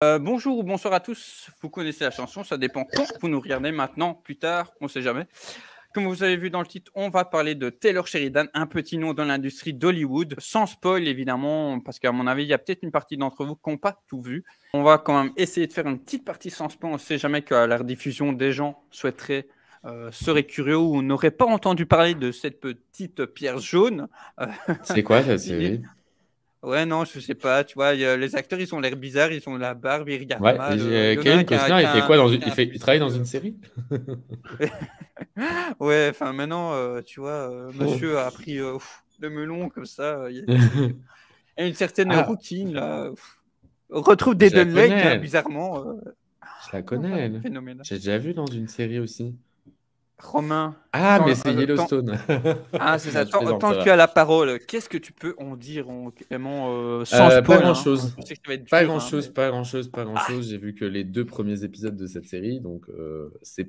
Bonjour ou bonsoir à tous. Vous connaissez la chanson, ça dépend quand vous nous regardez, maintenant, plus tard, on ne sait jamais. Comme vous avez vu dans le titre, on va parler de Taylor Sheridan, un petit nom dans l'industrie d'Hollywood, sans spoil évidemment, parce qu'à mon avis, il y a peut-être une partie d'entre vous qui n'ont pas tout vu. On va quand même essayer de faire une petite partie sans spoil, on ne sait jamais qu'à la rediffusion, des gens seraient curieux ou n'auraient pas entendu parler de cette petite pierre jaune. C'est quoi ta série? Ouais, non, je sais pas, tu vois, les acteurs, ils ont l'air bizarres, ils ont la barbe, ils regardent Ouais, mal. Il y en a un Kevin Costner, qui il fait a quoi dans une... qui a il un fait... il travaille dans pull. une série? Ouais, enfin maintenant, tu vois, monsieur a pris le melon comme ça. Et une certaine Ah, routine, là. On retrouve je la Dead Lake, hein, connais. bizarrement. Je la connais, Enfin, elle. phénoménal. J'ai déjà vu dans une série aussi. Romain, Ah, mais tant, c'est tant- Yellowstone. ah, c'est Non, ça, je plaisante, tant ça que tu va. as la parole, qu'est-ce que tu peux en dire vraiment sans Pas spoil, hein. grand-chose. Je sais que ça va être Pas dur, hein, grand-chose, mais. pas grand-chose, pas Ah, grand-chose. J'ai vu que les 2 premiers épisodes de cette série, donc c'est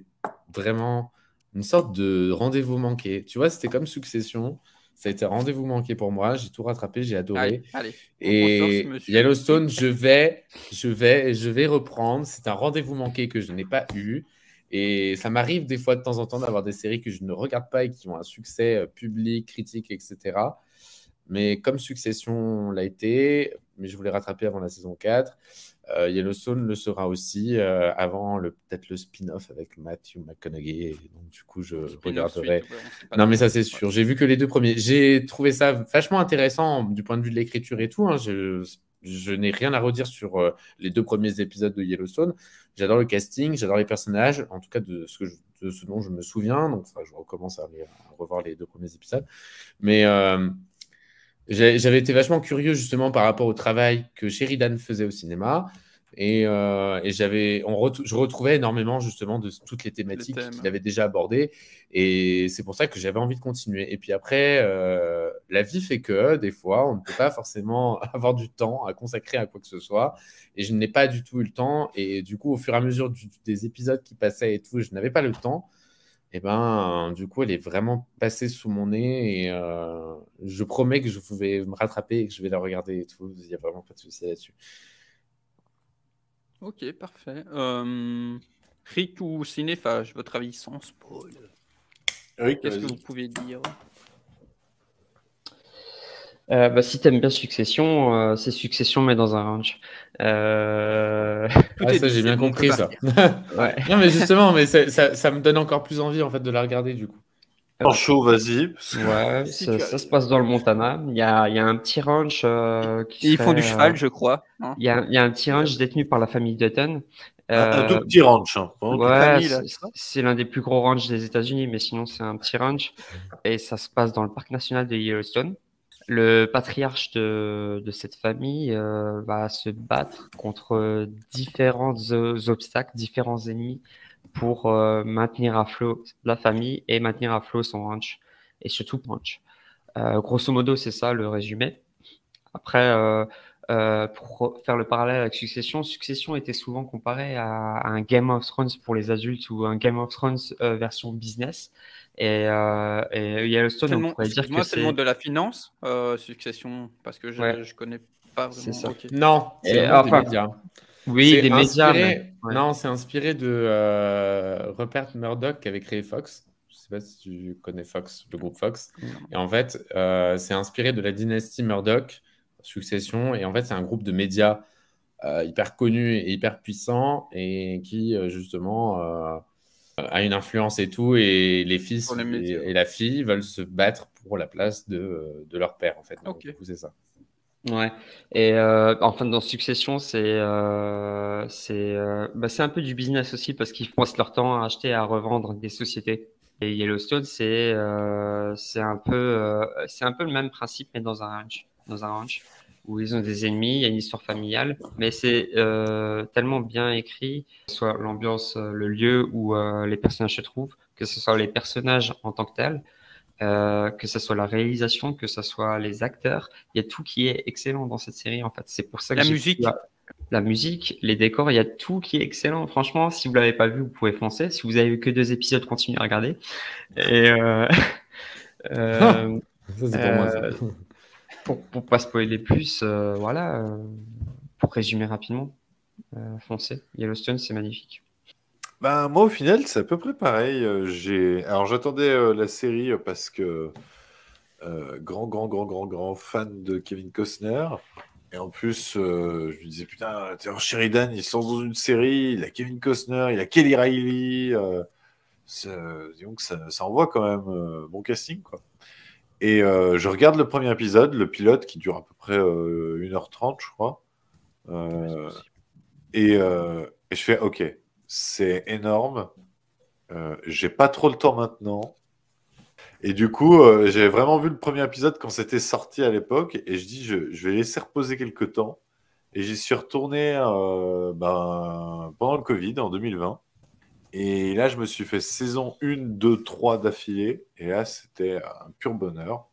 vraiment une sorte de rendez-vous manqué. Tu vois, c'était comme Succession. Ça a été un rendez-vous manqué pour moi. J'ai tout rattrapé, j'ai allez, adoré. allez, on force, Et monsieur. Yellowstone, je vais reprendre. C'est un rendez-vous manqué que je n'ai pas eu. Et ça m'arrive des fois de temps en temps d'avoir des séries que je ne regarde pas et qui ont un succès public, critique, etc. Mais comme Succession l'a été, mais je voulais rattraper avant la saison 4, Yellowstone le sera aussi avant peut-être le spin-off avec Matthew McConaughey. Et donc, du coup, je Spin-off regarderai. suite, ouais, on sait pas Non, mais trop. ça, c'est Ouais. sûr. J'ai vu que les 2 premiers. J'ai trouvé ça vachement intéressant du point de vue de l'écriture et tout, hein. Je n'ai rien à redire sur les 2 premiers épisodes de Yellowstone. J'adore le casting, j'adore les personnages, en tout cas de ce dont je me souviens. Donc, je recommence à revoir les 2 premiers épisodes. Mais j'avais été vachement curieux justement par rapport au travail que Sheridan faisait au cinéma. Et je retrouvais énormément justement de toutes les Le thématiques qu'il thème. avait déjà abordées. Et c'est pour ça que j'avais envie de continuer. Et puis après, la vie fait que des fois, on ne peut pas forcément avoir du temps à consacrer à quoi que ce soit. Et je n'ai pas du tout eu le temps. Et du coup, au fur et à mesure des épisodes qui passaient et tout, je n'avais pas le temps. Et ben, du coup, elle est vraiment passée sous mon nez et je promets que je pouvais me rattraper et que je vais la regarder et tout. Il n'y a vraiment pas de souci là-dessus. Ok, parfait. Rick ou Cinéphage, votre avis sans spoil. Eric, Qu'est-ce que vous vas-y. pouvez dire? Si t'aimes bien Succession, c'est Succession mais dans un ranch. Tout Ah, est ça, dit, j'ai c'est bien bon, on peut compris ça. partir. Ouais. Non, mais justement, mais ça me donne encore plus envie en fait de la regarder du coup. En chaud, vas-y. Ouais, Si ça, tu as- ça se passe dans le Montana. Il y a un petit ranch qui Et ils font du serait. cheval, je crois. Hein. Il y a un petit ranch détenu par la famille Dutton. Un tout Euh, petit ranch, hein. Vraiment tout petit. ouais, Famille, là, tu vois. c'est l'un des plus gros ranchs des États-Unis, mais sinon c'est un petit ranch. Et ça se passe dans le parc national de Yellowstone. Le patriarche de cette famille va se battre contre différents obstacles, différents ennemis pour maintenir à flot la famille et maintenir à flot son ranch et surtout ranch. Grosso modo, c'est ça le résumé. Après, pour faire le parallèle avec Succession, Succession était souvent comparé à un Game of Thrones pour les adultes ou un Game of Thrones version business. Et Yellowstone, on pourrait dire que Excuse-moi, c'est le monde c'est de la finance, Succession, parce que ouais, je connais pas c'est vraiment. ça. Ok. Non, c'est le Et monde des enfin, médias. oui, C'est des médias, mais inspiré. ouais. Non, c'est inspiré de Rupert Murdoch qui avait créé Fox. Je sais pas si tu connais Fox, le groupe Fox. Non. Et en fait, c'est inspiré de la dynastie Murdoch, Succession. Et en fait, c'est un groupe de médias hyper connu et hyper puissant et qui justement a une influence et tout et les Pour fils les médias. et la fille veulent se battre pour la place de leur père en fait. Donc, Ok. du coup, c'est ça. Ouais. Et enfin, dans Succession, c'est un peu du business aussi parce qu'ils passent leur temps à acheter et à revendre des sociétés. Et Yellowstone, c'est un peu le même principe, mais dans un ranch où ils ont des ennemis, il y a une histoire familiale, mais c'est tellement bien écrit, que ce soit l'ambiance, le lieu où les personnages se trouvent, que ce soit les personnages en tant que tels, que ce soit la réalisation, que ce soit les acteurs, il y a tout qui est excellent dans cette série en fait. C'est pour ça que La j'ai musique. la musique, les décors, il y a tout qui est excellent. Franchement, si vous l'avez pas vu, vous pouvez foncer. Si vous avez vu que 2 épisodes, continuez à regarder. Et euh, Ça, c'est pour moi ça. euh, pour pas spoiler plus, voilà, pour résumer rapidement. foncez. Yellowstone, c'est magnifique. Ben, moi, au final, c'est à peu près pareil. Alors, j'attendais la série parce que grand fan de Kevin Costner. Et en plus, je me disais, putain, Taylor Sheridan, il se lance dans une série, il a Kevin Costner, il a Kelly Reilly. Disons que ça envoie quand même bon casting, quoi. Et je regarde le premier épisode, le pilote, qui dure à peu près 1h30, je crois. Et je fais, ok, c'est énorme. J'ai pas trop le temps maintenant. Et du coup, j'ai vraiment vu le premier épisode quand c'était sorti à l'époque. Et je dis, je vais laisser reposer quelques temps. Et j'y suis retourné pendant le Covid, en 2020. Et là, je me suis fait saison 1, 2, 3 d'affilée. Et là, c'était un pur bonheur.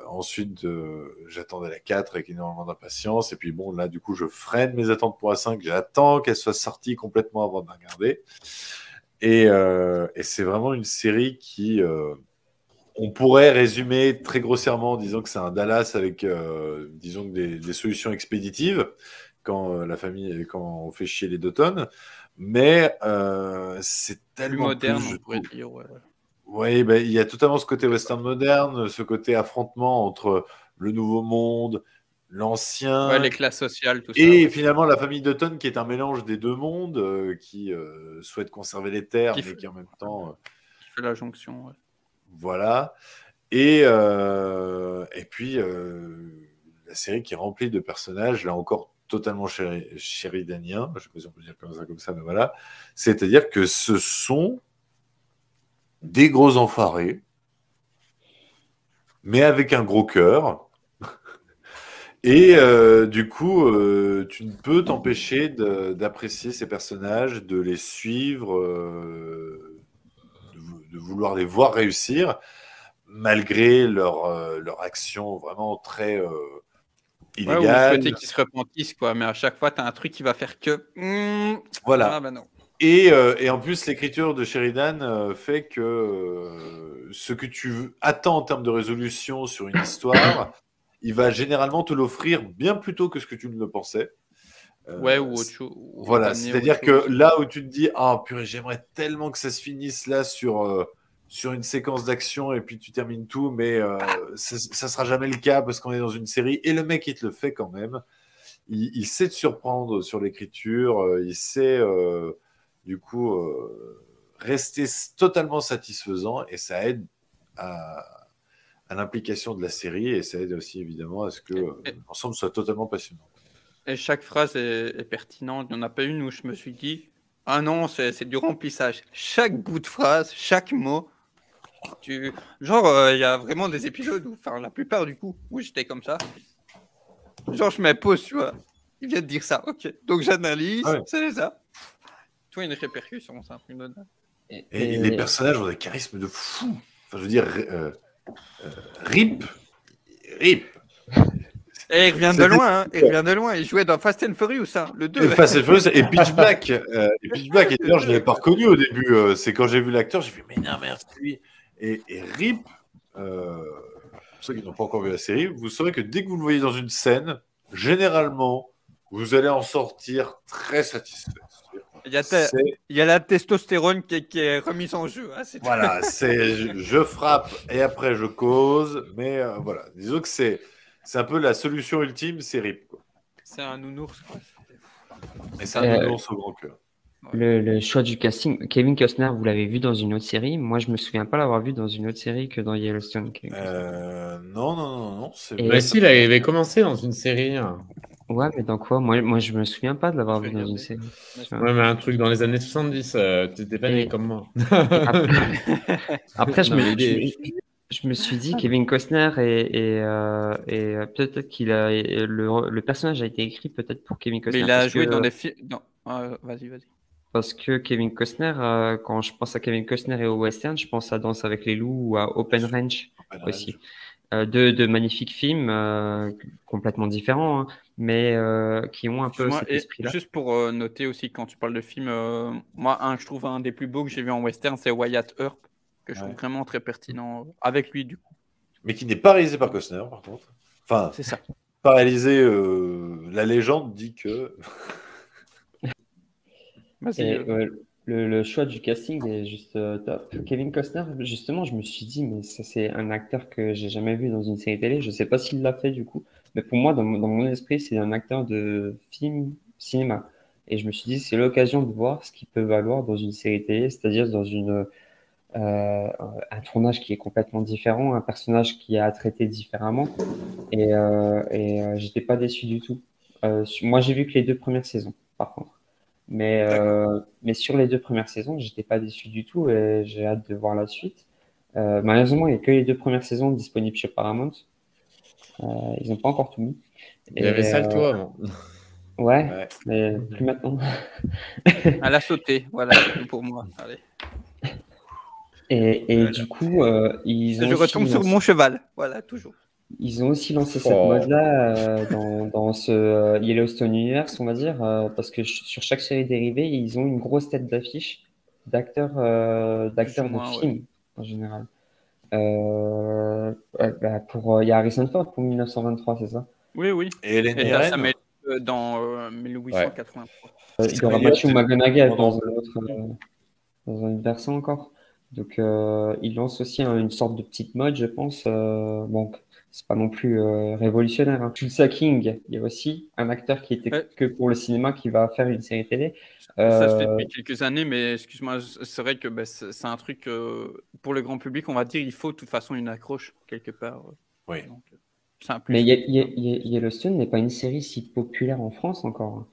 Ensuite, j'attendais la 4 avec énormément d'impatience. Et puis bon, là, du coup, je freine mes attentes pour la 5. J'attends qu'elle soit sortie complètement avant de la regarder. Et c'est vraiment une série qui, on pourrait résumer très grossièrement en disant que c'est un Dallas avec, disons, des solutions expéditives quand on fait chier les Dotton. Mais c'est Plus tellement moderne, plus, on pourrait dire. Ouais. oui, ben, il y a totalement ce côté western moderne, ce côté affrontement entre le nouveau monde, Ouais, l'ancien, les classes sociales, tout ça. et Ouais. finalement la famille Dutton qui est un mélange des deux mondes, qui souhaite conserver les terres, Qui mais fait- qui en même temps, Qui fait la jonction. Ouais. voilà. Et puis la série qui est remplie de personnages, là encore totalement sheridanien, je sais pas si on peut dire comme ça, mais voilà. C'est-à-dire que ce sont des gros enfoirés, mais avec un gros cœur. Et du coup, tu ne peux t'empêcher d'apprécier ces personnages, de les suivre, de vouloir les voir réussir, malgré leur action vraiment très Ouais, ou illégale. souhaiter qu'ils se repentissent, quoi. Mais à chaque fois, tu as un truc qui va faire que. Voilà. Ah, bah non. Et en plus, l'écriture de Sheridan fait que ce que tu attends en termes de résolution sur une histoire, il va généralement te l'offrir bien plus tôt que ce que tu ne le pensais. Ouais, ou autre chose. ou Voilà, t'amener c'est-à-dire autre que chose. là où tu te dis, ah purée, j'aimerais tellement que ça se finisse là sur une séquence d'action et puis tu termines tout, mais ça sera jamais le cas parce qu'on est dans une série et le mec il te le fait quand même. Il sait te surprendre sur l'écriture, il sait du coup rester totalement satisfaisant et ça aide à l'implication de la série et ça aide aussi évidemment à ce que l'ensemble soit totalement passionnant. Et chaque phrase est pertinente. Il n'y en a pas une où je me suis dit, ah non, c'est du remplissage. Chaque bout de phrase, chaque mot. Genre, il y a vraiment des épisodes où, enfin, la plupart du coup, où j'étais comme ça. Genre, je mets pause, tu vois. Il vient de dire ça, ok. Donc j'analyse, Ah ouais. c'est ça. Toi, une répercussion, c'est un truc de dingue. Et les personnages ont des charismes de fou. Enfin, je veux dire, Rip. Et il revient de loin, hein. Il revient de loin. Il jouait dans Fast and Furious, hein, le 2. Et Fast and Furious et Pitch Black. Et d'ailleurs, je ne l'avais pas reconnu au début. C'est quand j'ai vu l'acteur, j'ai fait, mais non, merde, c'est lui. Et Rip, pour ceux qui n'ont pas encore vu la série, vous saurez que dès que vous le voyez dans une scène, généralement, vous allez en sortir très satisfait. Il y a la testostérone qui est remise en jeu. Hein, voilà, je frappe et après je cause. Mais voilà, disons que c'est un peu la solution ultime, c'est Rip, quoi. C'est un nounours, quoi. Et c'est un nounours au grand cœur. Le choix du casting, Kevin Costner, vous l'avez vu dans une autre série. Moi, je me souviens pas l'avoir vu dans une autre série que dans Yellowstone. Non. Et- Bah, si, il avait commencé dans une série. Ouais, mais dans quoi? Moi, je me souviens pas de l'avoir vu dans une série. Ouais, mais un truc dans les années 70, t'étais pas né comme moi. Après, Non, mais je me suis dit, Kevin Costner et peut-être qu'il a le personnage a été écrit peut-être pour Kevin Costner. Mais il a parce joué que- dans des films. Vas-y. Parce que Kevin Costner, quand je pense à Kevin Costner et au western, je pense à Danse avec les loups ou à Open Range aussi. De magnifiques films complètement différents, hein, mais qui ont un peu cet esprit-là. Juste pour noter aussi, quand tu parles de films, moi, je trouve un des plus beaux que j'ai vu en western, c'est Wyatt Earp, que je trouve vraiment très pertinent avec lui, du coup. Mais qui n'est pas réalisé par Costner, par contre. Enfin, c'est ça. pas réalisé. La légende dit que. Vas-y. Et le choix du casting est juste top. Kevin Costner, justement, je me suis dit, mais ça, c'est un acteur que j'ai jamais vu dans une série télé. Je sais pas s'il l'a fait du coup, mais pour moi, dans mon esprit, c'est un acteur de film, cinéma. Et je me suis dit, c'est l'occasion de voir ce qu'il peut valoir dans une série télé, c'est-à-dire dans un tournage qui est complètement différent, un personnage qui est à traiter différemment. Et j'étais pas déçu du tout. Moi, j'ai vu que les 2 premières saisons, par contre. Mais sur les 2 premières saisons, j'étais pas déçu du tout et j'ai hâte de voir la suite. Malheureusement, il n'y a que les 2 premières saisons disponibles chez Paramount. Ils n'ont pas encore tout mis. Il y avait ça le toit avant. Ouais, mais plus maintenant. Elle a sauté, voilà, c'est tout pour moi. Allez. Et Voilà. du coup, ils ont Je aussi retombe sur mon cheval, voilà, toujours. Ils ont aussi lancé cette Oh. mode-là dans ce Yellowstone Universe, on va dire, parce que sur chaque série dérivée, ils ont une grosse tête d'affiche d'acteurs Plus ou de moins, ouais. films en général. Il y a Harrison Ford pour 1923, c'est ça? Oui, oui. Et Hélène Et t'as Mirren. Samuel dans 1883. Il y aura Elliott, Matthew McConaughey pendant- dans un autre versant encore. Donc, ils lancent aussi une sorte de petite mode, je pense. Bon, c'est pas non plus révolutionnaire. Hein. Tulsa King, il y a aussi un acteur qui était Ouais. que pour le cinéma qui va faire une série télé. Ça se fait depuis quelques années, mais excuse-moi, c'est vrai que c'est un truc pour le grand public, on va dire, il faut de toute façon une accroche quelque part. Oui. Donc, c'est un plus. Mais Yellowstone n'est pas une série si populaire en France encore.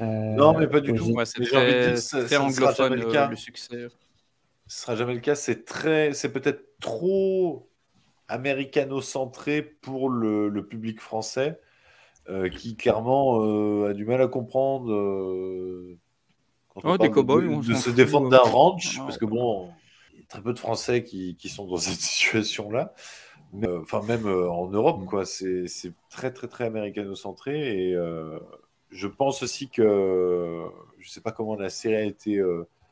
Non, mais pas du aux- tout. Ouais, c'est Mais j'ai envie de très, dire, ça très ne sera jamais anglophone le cas. le succès. Ce sera jamais le cas. C'est peut-être trop américano-centré pour le public français, qui clairement a du mal à comprendre quand on Oh, des parle cow-boys, on de s'en se fout, défendre d'un ranch, non. parce que bon, il y a très peu de Français qui sont dans cette situation-là. Mais, enfin, même en Europe, quoi, c'est très, très, très américano-centré. Et je pense aussi que je sais pas comment la série a été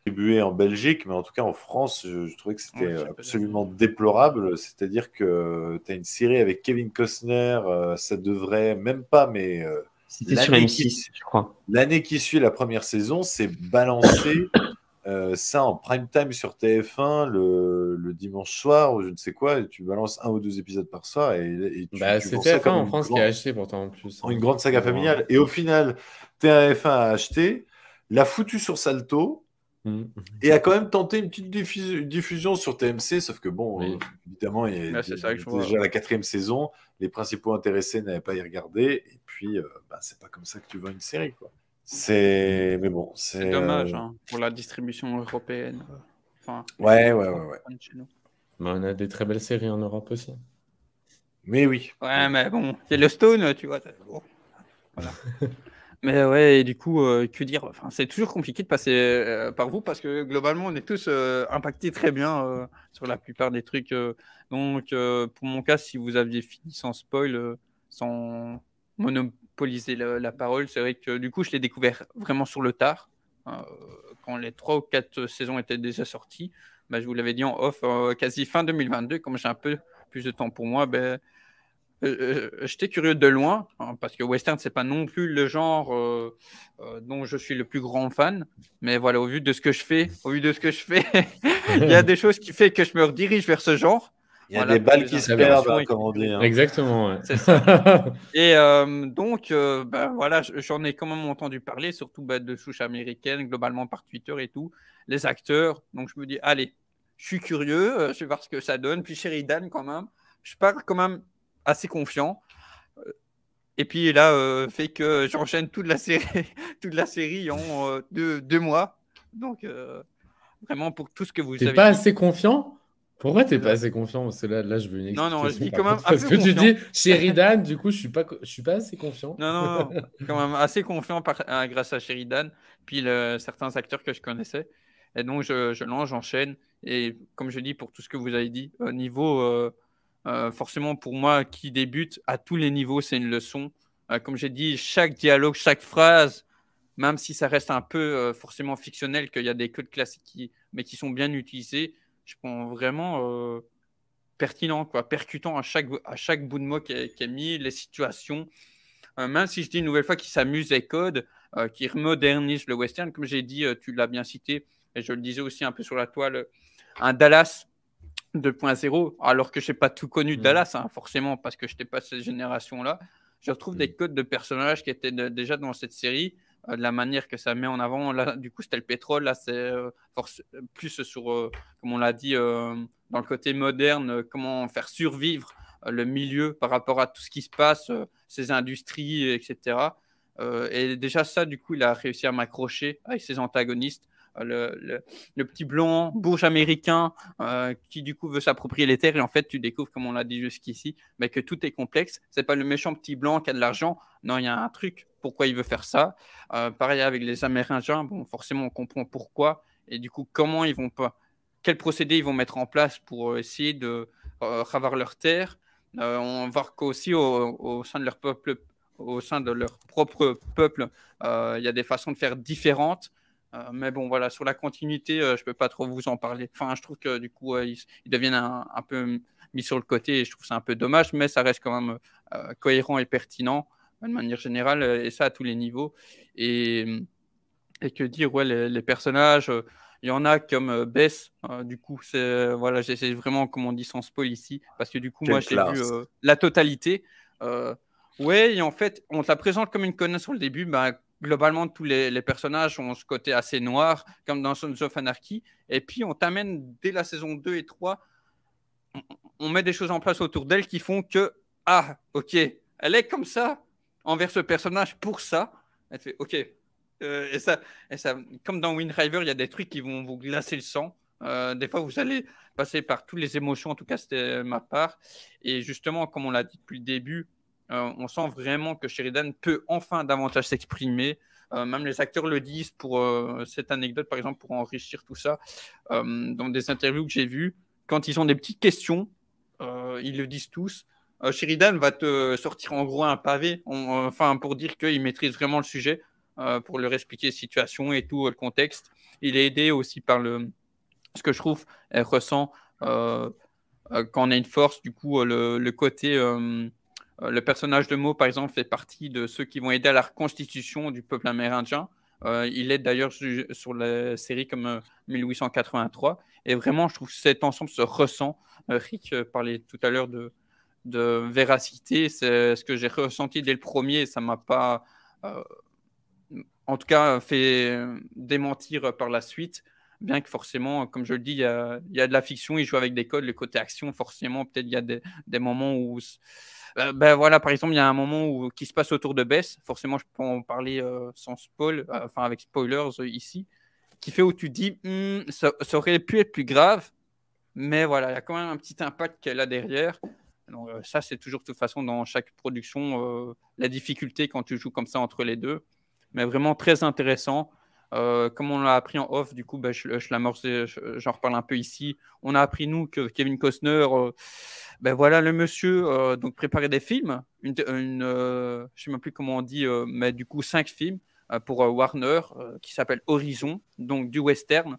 distribuée en Belgique, mais en tout cas en France, je trouvais que c'était Ouais, j'ai pas absolument déplorable. C'est-à-dire que tu as une série avec Kevin Costner, ça devrait même pas, mais C'était sur M6, je crois. l'année qui suit la première saison, c'est balancé ça en prime time sur TF1 le dimanche soir ou je ne sais quoi, et tu balances 1 ou 2 épisodes par soir et Bah, tu c'est vends ça TF1 comme en France qui a acheté pourtant en plus. une grande saga familiale. Et au final, TF1 a acheté, l'a foutu sur Salto et a quand même tenté une petite diffusion sur TMC, sauf que bon, Oui. évidemment, il y a Ouais, c'est ça que je vois. déjà la 4e saison, les principaux intéressés n'avaient pas à y regarder, et puis c'est pas comme ça que tu vends une série, quoi. Mais bon, C'est dommage hein, pour la distribution européenne. Enfin, Ouais. chez nous. Bah, on a des très belles séries en Europe aussi. Mais oui. Ouais, mais bon, Yellowstone, tu vois. Bon, voilà. Mais ouais, et du coup, que dire? Enfin, c'est toujours compliqué de passer par vous parce que globalement, on est tous impactés très bien sur la plupart des trucs. Donc, pour mon cas, si vous aviez fini sans spoil, sans monopoliser la parole, c'est vrai que du coup, je l'ai découvert vraiment sur le tard. Quand les 3 ou 4 saisons étaient déjà sorties, bah, je vous l'avais dit en off, quasi fin 2022, comme j'ai un peu plus de temps pour moi, j'étais curieux de loin, hein, parce que western, c'est pas non plus le genre dont je suis le plus grand fan. Mais voilà, au vu de ce que je fais, il y a des choses qui font que je me redirige vers ce genre. Il y a Voilà, des pour balles les qui se inspirations perdent, et comme on dit. Hein. Exactement, ouais. C'est ça. Et donc, voilà, j'en ai quand même entendu parler, surtout de souches américaines, globalement par Twitter et tout, les acteurs. Donc, je me dis, allez, je suis curieux, je vais voir ce que ça donne. Puis Sheridan, quand même, je pars quand même assez confiant. Et puis là, fait que j'enchaîne toute la série en 2 mois. Donc, vraiment, pour tout ce que vous T'es avez pas dit. assez confiant? Pourquoi t'es pas assez confiant? Parce que là, je veux une Non, explication. non, je dis par quand même contre. un Parce peu que tu confiant. dis Sheridan, du coup, je suis pas assez confiant. Non, quand même assez confiant grâce à Sheridan, puis certains acteurs que je connaissais. Et donc, je lance, j'enchaîne. Et comme je dis, pour tout ce que vous avez dit, au niveau, forcément, pour moi, qui débute à tous les niveaux, c'est une leçon. Comme j'ai dit, chaque dialogue, chaque phrase, même si ça reste un peu forcément fictionnel, qu'il y a des codes classiques, mais qui sont bien utilisés, je pense vraiment pertinent, quoi, percutant à chaque bout de mot qui est mis, les situations. même si je dis une nouvelle fois qu'il s'amuse les codes, qu'il remodernise le western, comme j'ai dit, tu l'as bien cité, et je le disais aussi un peu sur la toile, un Dallas 2.0, alors que je n'ai pas tout connu de Dallas, hein, forcément, parce que je n'étais pas cette génération-là. Je retrouve des codes de personnages qui étaient déjà dans cette série, de la manière que ça met en avant. Là, du coup, c'était le pétrole. Là, c'est plus sur, comme on l'a dit, dans le côté moderne, comment faire survivre le milieu par rapport à tout ce qui se passe, ces industries, etc. Et déjà, ça, du coup, il a réussi à m'accrocher avec ses antagonistes. Le petit blanc bourge américain qui du coup veut s'approprier les terres, et en fait tu découvres, comme on l'a dit jusqu'ici, mais que tout est complexe. C'est pas le méchant petit blanc qui a de l'argent, non, il y a un truc pourquoi il veut faire ça. Pareil avec les Amérindiens, bon, forcément on comprend pourquoi, et du coup comment ils vont pas, quel procédé ils vont mettre en place pour essayer de ravoir leurs terres. On voit qu'aussi au sein de leur peuple, au sein de leur propre peuple, il y a des façons de faire différentes. Mais bon, voilà, sur la continuité, je ne peux pas trop vous en parler. Enfin, je trouve que du coup, ils deviennent un peu mis sur le côté, et je trouve ça un peu dommage, mais ça reste quand même cohérent et pertinent de manière générale, et ça à tous les niveaux. Et que dire, ouais, les personnages, il y en a comme Bess, du coup, voilà, j'essaie vraiment, comme on dit, sans spoil ici, parce que du coup, moi, j'ai vu la totalité. Ouais, et en fait, on te la présente comme une connasse sur le début, bah, globalement, tous les personnages ont ce côté assez noir, comme dans Sons of Anarchy. Et puis, on t'amène dès la saison 2 et 3, on met des choses en place autour d'elle qui font que, ah, ok, elle est comme ça envers ce personnage pour ça. Elle fait, ok. Et ça, comme dans Wind River, il y a des trucs qui vont vous glacer le sang. Des fois, vous allez passer par toutes les émotions. En tout cas, c'était ma part. Et justement, comme on l'a dit depuis le début, on sent vraiment que Sheridan peut enfin davantage s'exprimer. Même les acteurs le disent pour cette anecdote, par exemple, pour enrichir tout ça. Dans des interviews que j'ai vues, quand ils ont des petites questions, ils le disent tous. Sheridan va te sortir en gros un pavé, enfin pour dire qu'il maîtrise vraiment le sujet, pour leur expliquer la situation et tout, le contexte. Il est aidé aussi par ce que je trouve, elle ressent quand on a une force, du coup, le côté, le personnage de Mo, par exemple, fait partie de ceux qui vont aider à la reconstitution du peuple amérindien. Il est d'ailleurs sur la série comme 1883. Et vraiment, je trouve que cet ensemble se ressent. Rick parlait tout à l'heure de véracité. C'est ce que j'ai ressenti dès le premier. Ça m'a pas, en tout cas, fait démentir par la suite. Bien que forcément, comme je le dis, il y a de la fiction, il joue avec des codes, le côté action, forcément, peut-être il y a des moments où... ben voilà, par exemple, il y a un moment qui se passe autour de Bess, forcément, je peux en parler sans spoil, enfin avec spoilers ici, qui fait où tu dis, ça aurait pu être plus grave, mais voilà, il y a quand même un petit impact qu'elle a derrière. Donc, ça, c'est toujours de toute façon dans chaque production, la difficulté quand tu joues comme ça entre les deux, mais vraiment très intéressant. Comme on l'a appris en off, du coup, bah, je l'amorce, j'en reparle un peu ici. On a appris, nous, que Kevin Costner, ben voilà, le monsieur donc préparait des films, je ne sais même plus comment on dit, mais du coup, 5 films pour Warner qui s'appelle Horizon, donc du western.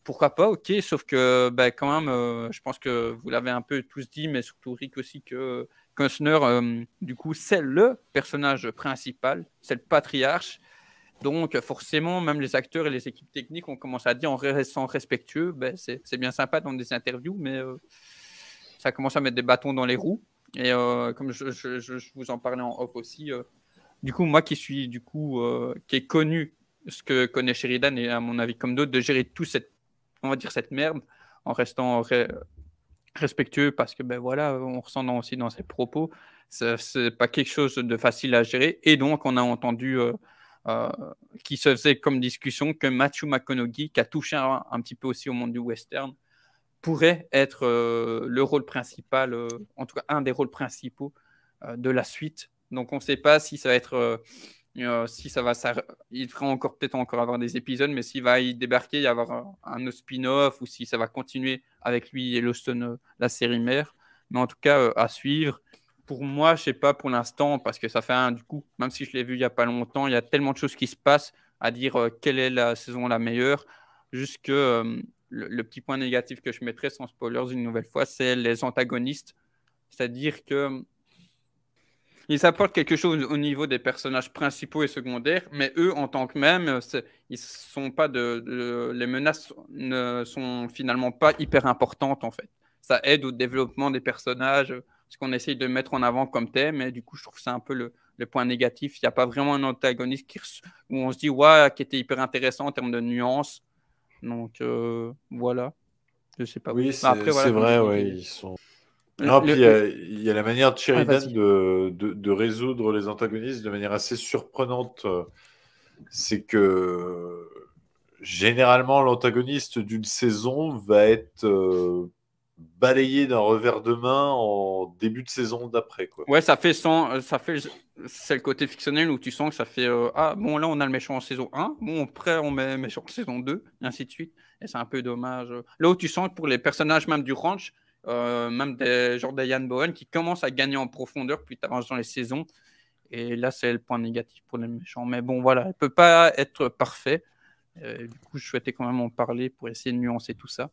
Pourquoi pas, ok, sauf que bah, quand même, je pense que vous l'avez un peu tous dit, mais surtout Rick aussi, que Costner, du coup, c'est le personnage principal, c'est le patriarche. Donc, forcément, même les acteurs et les équipes techniques ont commencé à dire en restant respectueux, ben, c'est bien sympa dans des interviews, mais ça commence à mettre des bâtons dans les roues. Et comme je vous en parlais en off aussi, du coup, moi qui suis, du coup, qui ai connu ce que connaît Sheridan, et à mon avis, comme d'autres, de gérer tout on va dire cette merde, en restant respectueux, parce que, ben voilà, on ressent aussi dans ses propos, c'est pas quelque chose de facile à gérer. Et donc, on a entendu... qui se faisait comme discussion que Matthew McConaughey, qui a touché un petit peu aussi au monde du western, pourrait être le rôle principal, en tout cas un des rôles principaux de la suite. Donc on ne sait pas si ça va être, si ça va, il fera peut-être encore avoir des épisodes, mais s'il va y débarquer, y avoir un autre spin-off, ou si ça va continuer avec lui et Yellowstone, la série mère. Mais en tout cas, à suivre. Pour moi, je sais pas pour l'instant, parce que ça fait du coup, même si je l'ai vu il y a pas longtemps, il y a tellement de choses qui se passent à dire quelle est la saison la meilleure. Juste que le petit point négatif que je mettrais sans spoilers une nouvelle fois, c'est les antagonistes. C'est-à-dire que ils apportent quelque chose au niveau des personnages principaux et secondaires, mais eux, en tant que même, ils sont pas les menaces ne sont finalement pas hyper importantes en fait. Ça aide au développement des personnages, ce qu'on essaye de mettre en avant comme thème, mais du coup, je trouve que c'est un peu le point négatif. Il n'y a pas vraiment un antagoniste où on se dit, ouais, qui était hyper intéressant en termes de nuances. Donc, voilà. Je sais pas. Oui, Après, voilà, c'est comme je vrai, ouais, disais. ils sont. Non, puis il y a la manière de Sheridan vas-y. de résoudre les antagonistes de manière assez surprenante. C'est que généralement, l'antagoniste d'une saison va être balayé d'un revers de main en début de saison d'après, quoi. Ouais, c'est le côté fictionnel où tu sens que ça fait ah bon, là on a le méchant en saison 1, bon après on met le méchant en saison 2, et ainsi de suite. Et c'est un peu dommage. Là où tu sens que pour les personnages même du ranch, même des genre Diane Bowen qui commencent à gagner en profondeur plus tard dans les saisons. Et là c'est le point négatif pour les méchants. Mais bon voilà, il peut pas être parfait. Du coup, je souhaitais quand même en parler pour essayer de nuancer tout ça.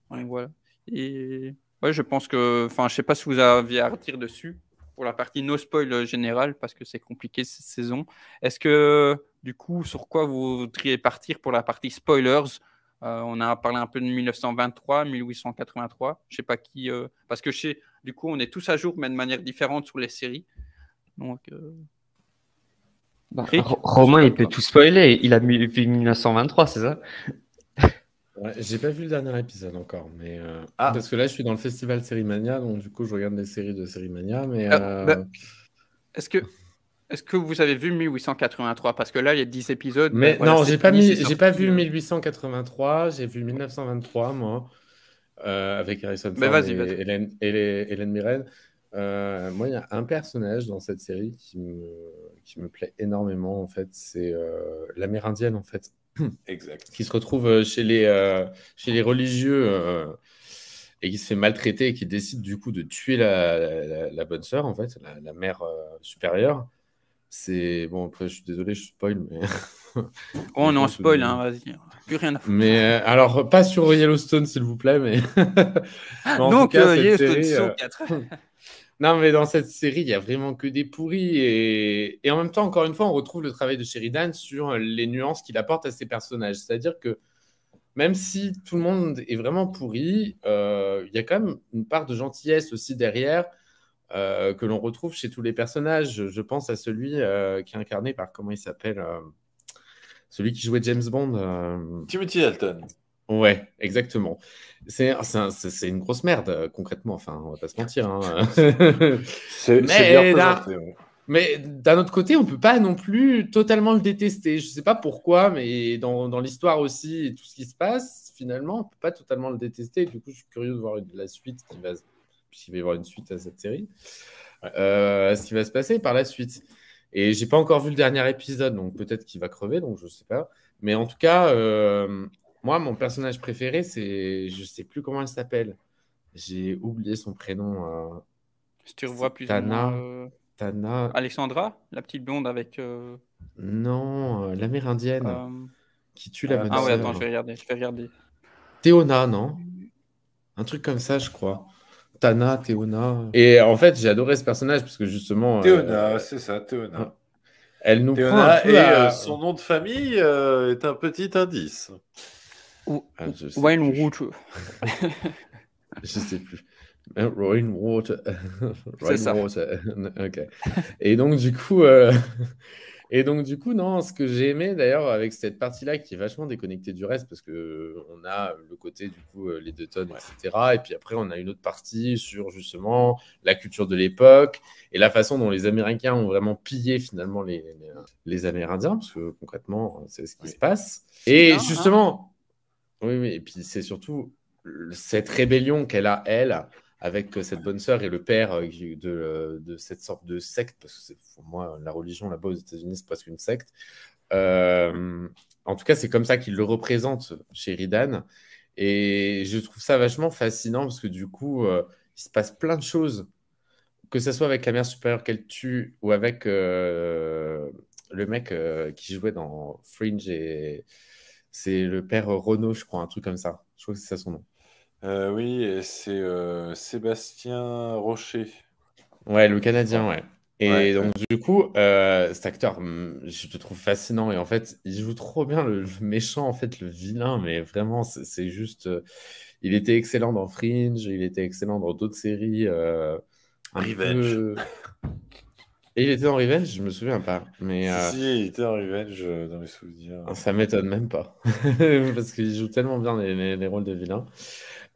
Donc voilà. Et ouais, je pense que, enfin, je sais pas si vous aviez à redire dessus pour la partie no spoil générale parce que c'est compliqué cette saison. Est-ce que du coup, sur quoi vous voudriez partir pour la partie spoilers? On a parlé un peu de 1923, 1883. Je sais pas qui, parce que du coup, on est tous à jour, mais de manière différente sur les séries. Donc, Rick, Romain, il peut tout spoiler. Il a vu 1923, c'est ça? Ouais, j'ai pas vu le dernier épisode encore, mais Ah. parce que là je suis dans le festival Sérimania, donc du coup je regarde des séries de Sérimania, mais est-ce que vous avez vu 1883? Parce que là, il y a 10 épisodes. mais voilà, non, c'est j'ai pas fini, c'est j'ai pas sorti, vu 1883, j'ai vu 1923 moi, avec Harrison Mais Ford vas-y, et vas-y. Hélène Mirren. Moi, il y a un personnage dans cette série qui me plaît énormément en fait, c'est l'Amérindienne en fait. Exact. Qui se retrouve chez les religieux et qui se fait maltraiter et qui décide du coup de tuer la bonne sœur, en fait, la mère supérieure. C'est bon, après, je suis désolé, je spoil, mais. Oh je non, pense que spoil, hein, vas-y. Plus rien à foutre. Mais alors, pas sur Yellowstone, s'il vous plaît, mais. Mais en Donc, tout cas, cette Yellowstone série. saison 4. Non, mais dans cette série, il y a vraiment que des pourris. Et en même temps, encore une fois, on retrouve le travail de Sheridan sur les nuances qu'il apporte à ses personnages. C'est-à-dire que même si tout le monde est vraiment pourri, il y a quand même une part de gentillesse aussi derrière que l'on retrouve chez tous les personnages. Je pense à celui qui est incarné par, comment il s'appelle celui qui jouait James Bond. Timothy Dalton. Ouais, exactement. C'est une grosse merde, concrètement. Enfin, on va pas se mentir. Hein. C'est bien présenté. Ouais. Mais d'un autre côté, on peut pas non plus totalement le détester. Je sais pas pourquoi, mais dans l'histoire aussi et tout ce qui se passe, finalement, on peut pas totalement le détester. Du coup, je suis curieux de voir la suite puisqu'il va y avoir une suite à cette série, ce qui va se passer par la suite. Et j'ai pas encore vu le dernier épisode, donc peut-être qu'il va crever, donc je sais pas. Mais en tout cas, moi, mon personnage préféré, je sais plus comment elle s'appelle. J'ai oublié son prénom. Si tu revois plus ou moins Tana. Alexandra, la petite blonde avec. Non, l'amérindienne qui tue la bonne Ah ouais, sœur. attends, je vais regarder. Théona, non? Un truc comme ça, je crois. Tana, Théona. Et en fait, j'ai adoré ce personnage parce que justement. Théona, c'est ça, Théona. Elle nous Théona prend un peu et son nom de famille est un petit indice. Wayne Root. Je sais plus. Rainwater. C'est ça. Ok. Et donc, du coup, non, ce que j'ai aimé d'ailleurs avec cette partie-là qui est vachement déconnectée du reste, parce qu'on a le côté, du coup, les Dutton, etc. Et puis après, on a une autre partie sur justement la culture de l'époque et la façon dont les Américains ont vraiment pillé finalement les Amérindiens, parce que concrètement, c'est ce qui se passe. Et justement, oui, et puis c'est surtout cette rébellion qu'elle a, elle, avec cette bonne sœur et le père de cette sorte de secte, parce que pour moi, la religion là-bas aux États-Unis, c'est presque une secte. En tout cas, c'est comme ça qu'il le représente chez Sheridan. Et je trouve ça vachement fascinant parce que du coup, il se passe plein de choses, que ce soit avec la mère supérieure qu'elle tue ou avec le mec qui jouait dans Fringe. Et c'est le père Renaud, je crois, un truc comme ça. Je crois que c'est ça son nom. Oui, c'est Sébastien Rocher. Ouais, le Canadien, ouais. Et donc, du coup, cet acteur, je le trouve fascinant. Et en fait, il joue trop bien le méchant, en fait, le vilain. Mais vraiment, c'est juste. Il était excellent dans Fringe, il était excellent dans d'autres séries. Revenge. Et il était dans Revenge, je me souviens pas. Mais Si, il était en Revenge dans mes souvenirs. ça m'étonne même pas. Parce qu'il joue tellement bien les rôles de vilain.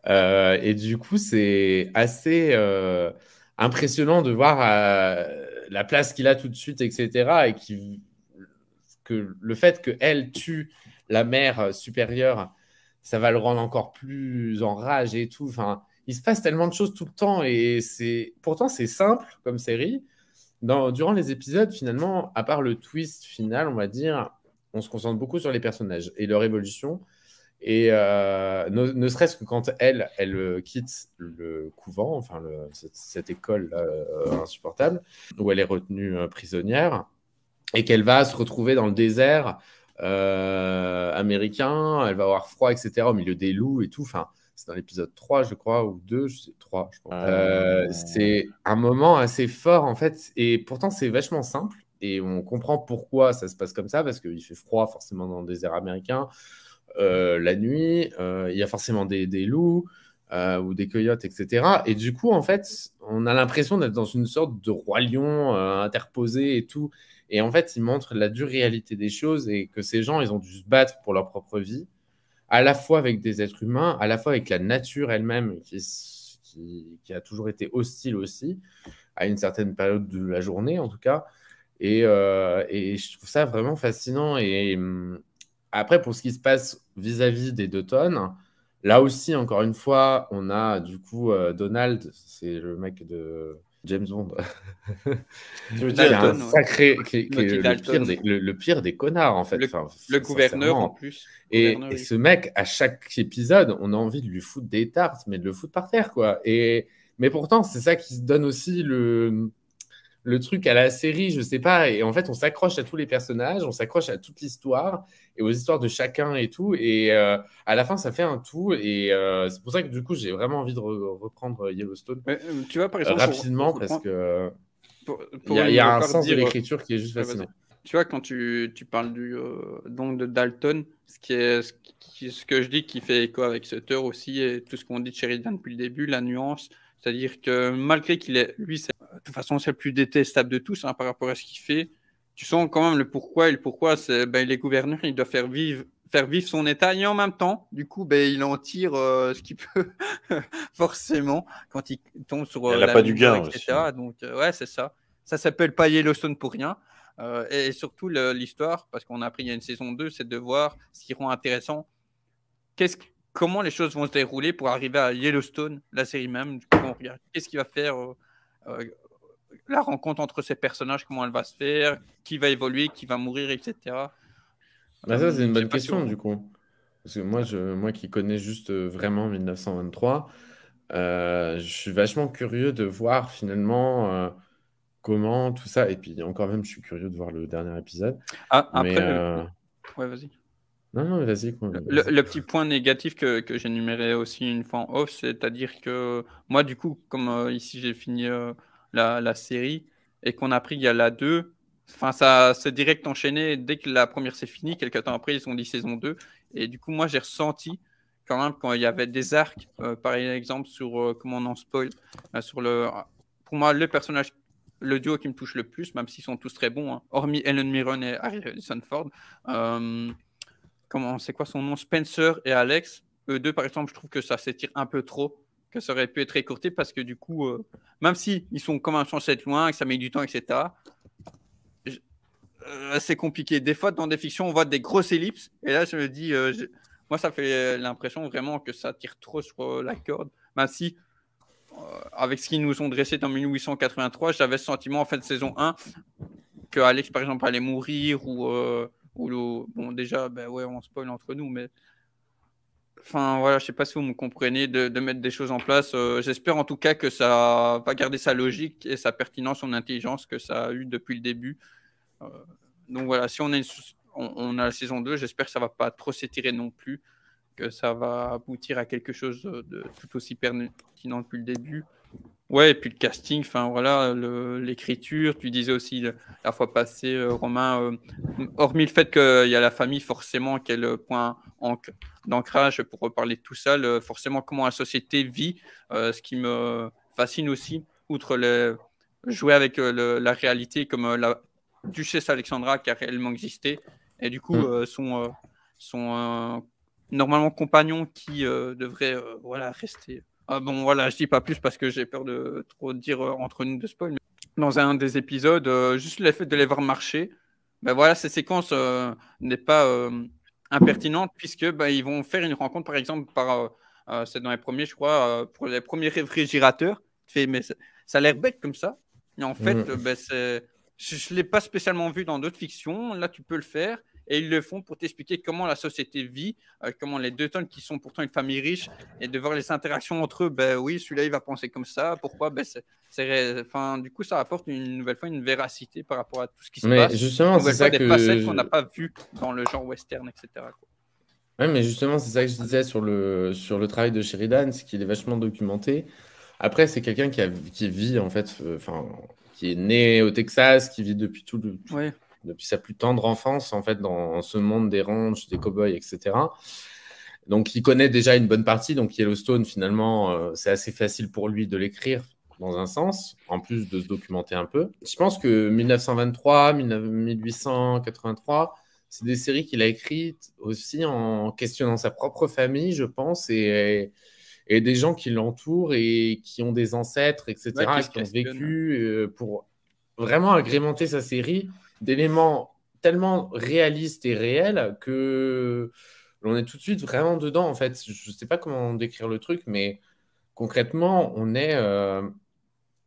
Et du coup, c'est assez impressionnant de voir la place qu'il a tout de suite, etc. Et que le fait qu'elle tue la mère supérieure, ça va le rendre encore plus en rage et tout. Enfin, il se passe tellement de choses tout le temps et pourtant c'est simple comme série. Durant les épisodes, finalement, à part le twist final, on va dire, on se concentre beaucoup sur les personnages et leur évolution. Et ne serait-ce que quand elle quitte le couvent, enfin cette école insupportable, où elle est retenue prisonnière, et qu'elle va se retrouver dans le désert américain, elle va avoir froid, etc., au milieu des loups et tout. Enfin, c'est dans l'épisode 3, je crois, ou 2, je sais, 3, je crois. C'est un moment assez fort, en fait, et pourtant, c'est vachement simple, et on comprend pourquoi ça se passe comme ça, parce qu'il fait froid, forcément, dans le désert américain. La nuit, il y a forcément des loups ou des coyotes, etc. Et du coup, en fait, on a l'impression d'être dans une sorte de roi lion interposé et tout. Et en fait, il montre la dure réalité des choses et que ces gens, ils ont dû se battre pour leur propre vie, à la fois avec des êtres humains, à la fois avec la nature elle-même, qui a toujours été hostile aussi, à une certaine période de la journée, en tout cas. Et je trouve ça vraiment fascinant. Et après, pour ce qui se passe vis-à-vis des deux tonnes, là aussi, encore une fois, on a du coup Donald, c'est le mec de James Bond, Tu veux qui est dire, un Dalton, ouais. sacré, qui est Naughty Dalton. le pire des connards, en fait. Le, Enfin, le gouverneur en sincèrement. plus. Et Gouverneur, oui. ce mec, à chaque épisode, on a envie de lui foutre des tartes, mais de le foutre par terre, quoi. Mais pourtant, c'est ça qui se donne aussi le truc à la série, je sais pas. Et en fait, on s'accroche à tous les personnages, on s'accroche à toute l'histoire et aux histoires de chacun et tout. Et à la fin, ça fait un tout. Et c'est pour ça que du coup, j'ai vraiment envie de reprendre Yellowstone Mais, tu vois, par exemple, rapidement pour parce reprendre- que pour il y une a un part sens de dire, l'écriture qui est juste ouais, fascinant. vas-y. Tu vois, quand tu parles donc de Dalton, ce que je dis qui fait écho avec Sutter aussi, et tout ce qu'on dit de Sheridan depuis le début, la nuance, c'est-à-dire que malgré qu'il est, lui, de toute façon, c'est le plus détestable de tous par rapport à ce qu'il fait, tu sens quand même le pourquoi, et le pourquoi, c'est les gouverneurs, il doit faire vivre son État, et en même temps, du coup, il en tire ce qu'il peut, forcément, quand il tombe sur Elle n'a la pas du lumière, gain etc. aussi. Donc, ouais, c'est ça. Ça s'appelle pas Yellowstone pour rien. Et surtout, l'histoire, parce qu'on a appris il y a une saison 2, c'est de voir ce qui rend intéressant. Comment les choses vont se dérouler pour arriver à Yellowstone, la série même. Qu'est-ce qui va faire la rencontre entre ces personnages, comment elle va se faire, qui va évoluer, qui va mourir, etc. Bah ça, c'est une Je sais bonne pas si question, du coup. Parce que moi qui connais juste vraiment 1923, je suis vachement curieux de voir finalement comment tout ça. Et puis encore même, je suis curieux de voir le dernier épisode. Mais Après, ouais, vas-y. non, vas-y. Le petit point négatif que j'énumérais aussi une fois en off, c'est-à-dire que moi, du coup, comme ici j'ai fini la série et qu'on a pris il y a la 2, enfin, ça c'est direct enchaîné. Dès que la première s'est finie, quelques temps après, ils ont dit saison 2. Et du coup, moi, j'ai ressenti quand même quand il y avait des arcs, par exemple, sur comment on en spoil, pour moi, le duo qui me touche le plus, même s'ils sont tous très bons, hormis Helen Mirren et Harrison Ford. C'est quoi son nom, Spencer et Alex. Eux deux, par exemple, je trouve que ça s'étire un peu trop, que ça aurait pu être écourté parce que du coup, même si ils sont quand même censés être loin, que ça met du temps, etc., c'est compliqué. Des fois, dans des fictions, on voit des grosses ellipses et là, je me dis, moi, ça fait l'impression vraiment que ça tire trop sur la corde. Même si, avec ce qu'ils nous ont dressé dans 1883, j'avais ce sentiment en fin de saison 1 que Alex, par exemple, allait mourir bon, déjà, ouais, on spoil entre nous, mais enfin, voilà, je sais pas si vous me comprenez de mettre des choses en place. J'espère en tout cas que ça va garder sa logique et sa pertinence, son intelligence que ça a eu depuis le début. Donc voilà, si on a la saison 2, j'espère que ça va pas trop s'étirer non plus, que ça va aboutir à quelque chose de tout aussi pertinent depuis le début. Ouais, et puis le casting, enfin voilà, l'écriture, tu disais aussi la fois passée, Romain, hormis le fait qu'il y a la famille, forcément, quel point d'ancrage pour reparler de tout ça, forcément comment la société vit, ce qui me fascine aussi, outre jouer avec la réalité, comme la duchesse Alexandra qui a réellement existé, et du coup, son normalement compagnon qui devrait voilà, rester. Ah bon, voilà, je dis pas plus parce que j'ai peur de trop dire entre nous de spoil. Mais dans un des épisodes, juste le fait de les voir marcher, ben voilà, cette séquence n'est pas impertinente puisque ben, ils vont faire une rencontre, par exemple, c'est dans les premiers, je crois, pour les premiers réfrigérateurs. Tu fais, mais ça a l'air bête comme ça. Et en fait, ben, je ne l'ai pas spécialement vu dans d'autres fictions. Là, tu peux le faire. Et ils le font pour t'expliquer comment la société vit, comment les deux tonnes qui sont pourtant une famille riche, et de voir les interactions entre eux, ben oui, celui-là il va penser comme ça, pourquoi ben enfin, du coup ça apporte une nouvelle fois une véracité par rapport à tout ce qui se passe. Justement, c'est ça des facettes qu'on n'a pas vues dans le genre western, etc. quoi. Ouais, mais justement, c'est ça que je disais sur le travail de Sheridan, c'est qu'il est vachement documenté. Après, c'est quelqu'un qui vit en fait, qui est né au Texas, qui vit depuis Ouais. depuis sa plus tendre enfance, en fait, dans ce monde des ranchs, des cow-boys, etc. Donc, il connaît déjà une bonne partie. Donc, Yellowstone, finalement, c'est assez facile pour lui de l'écrire dans un sens, en plus de se documenter un peu. Je pense que 1923, 1883, c'est des séries qu'il a écrites aussi en questionnant sa propre famille, je pense, et des gens qui l'entourent et qui ont des ancêtres, etc., qui ont vécu pour vraiment agrémenter sa série d'éléments tellement réalistes et réels que l'on est tout de suite vraiment dedans. En fait, je ne sais pas comment décrire le truc, mais concrètement, on est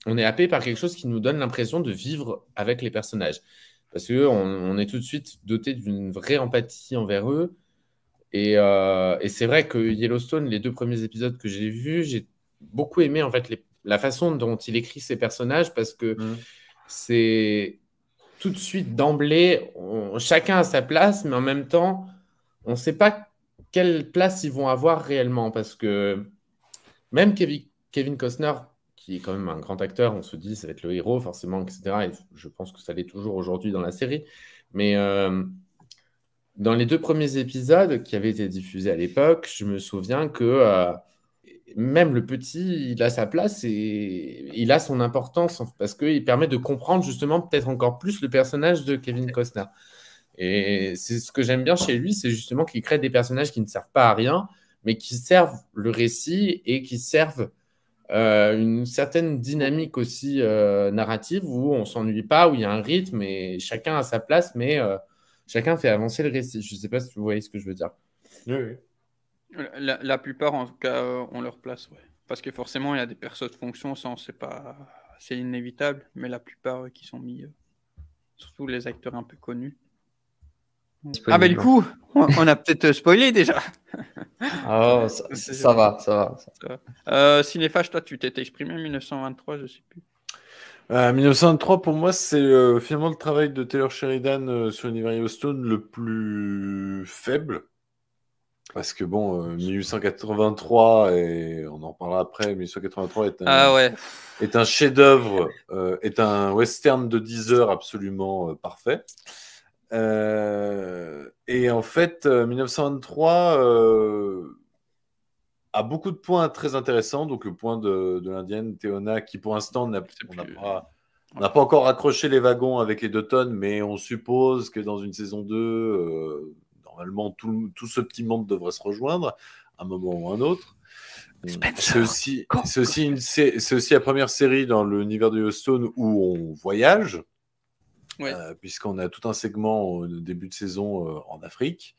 happé par quelque chose qui nous donne l'impression de vivre avec les personnages. Parce qu'on est tout de suite doté d'une vraie empathie envers eux. Et c'est vrai que Yellowstone, les 2 premiers épisodes que j'ai vus, j'ai beaucoup aimé en fait la façon dont il écrit ses personnages parce que c'est tout de suite d'emblée, chacun a sa place, mais en même temps, on ne sait pas quelle place ils vont avoir réellement parce que même Kevin Costner, qui est quand même un grand acteur, on se dit ça va être le héros forcément, etc. Et je pense que ça l'est toujours aujourd'hui dans la série. Mais dans les 2 premiers épisodes qui avaient été diffusés à l'époque, je me souviens que même le petit, il a sa place et il a son importance parce qu'il permet de comprendre justement peut-être encore plus le personnage de Kevin Costner. Et c'est ce que j'aime bien chez lui, c'est justement qu'il crée des personnages qui ne servent pas à rien, mais qui servent le récit et qui servent une certaine dynamique aussi narrative où on ne s'ennuie pas, où il y a un rythme et chacun a sa place, mais chacun fait avancer le récit. Je ne sais pas si vous voyez ce que je veux dire. Oui. La plupart, en tout cas, ont leur place, ouais. Parce que forcément, il y a des persos de fonction, ça, c'est inévitable, mais la plupart qui sont mis, surtout les acteurs un peu connus. Ah, bah du coup, on a peut-être spoilé déjà. Oh, ça va. Cinéphage, toi, tu t'étais exprimé en 1923, je sais plus. 1923, pour moi, c'est finalement le travail de Taylor Sheridan sur l'univers Yellowstone le plus faible. Parce que bon, 1883, et on en reparlera après, 1883 est un chef-d'œuvre, est un western de 10 heures absolument parfait. Et en fait, 1923 a beaucoup de points très intéressants. Donc le point de l'indienne Théona, qui pour l'instant, on n'a pas encore accroché les wagons avec les 2 tonnes, mais on suppose que dans une saison 2, normalement, tout ce petit monde devrait se rejoindre à un moment ou à un autre. C'est aussi la première série dans l'univers de Yellowstone où on voyage, puisqu'on a tout un segment au début de saison en Afrique,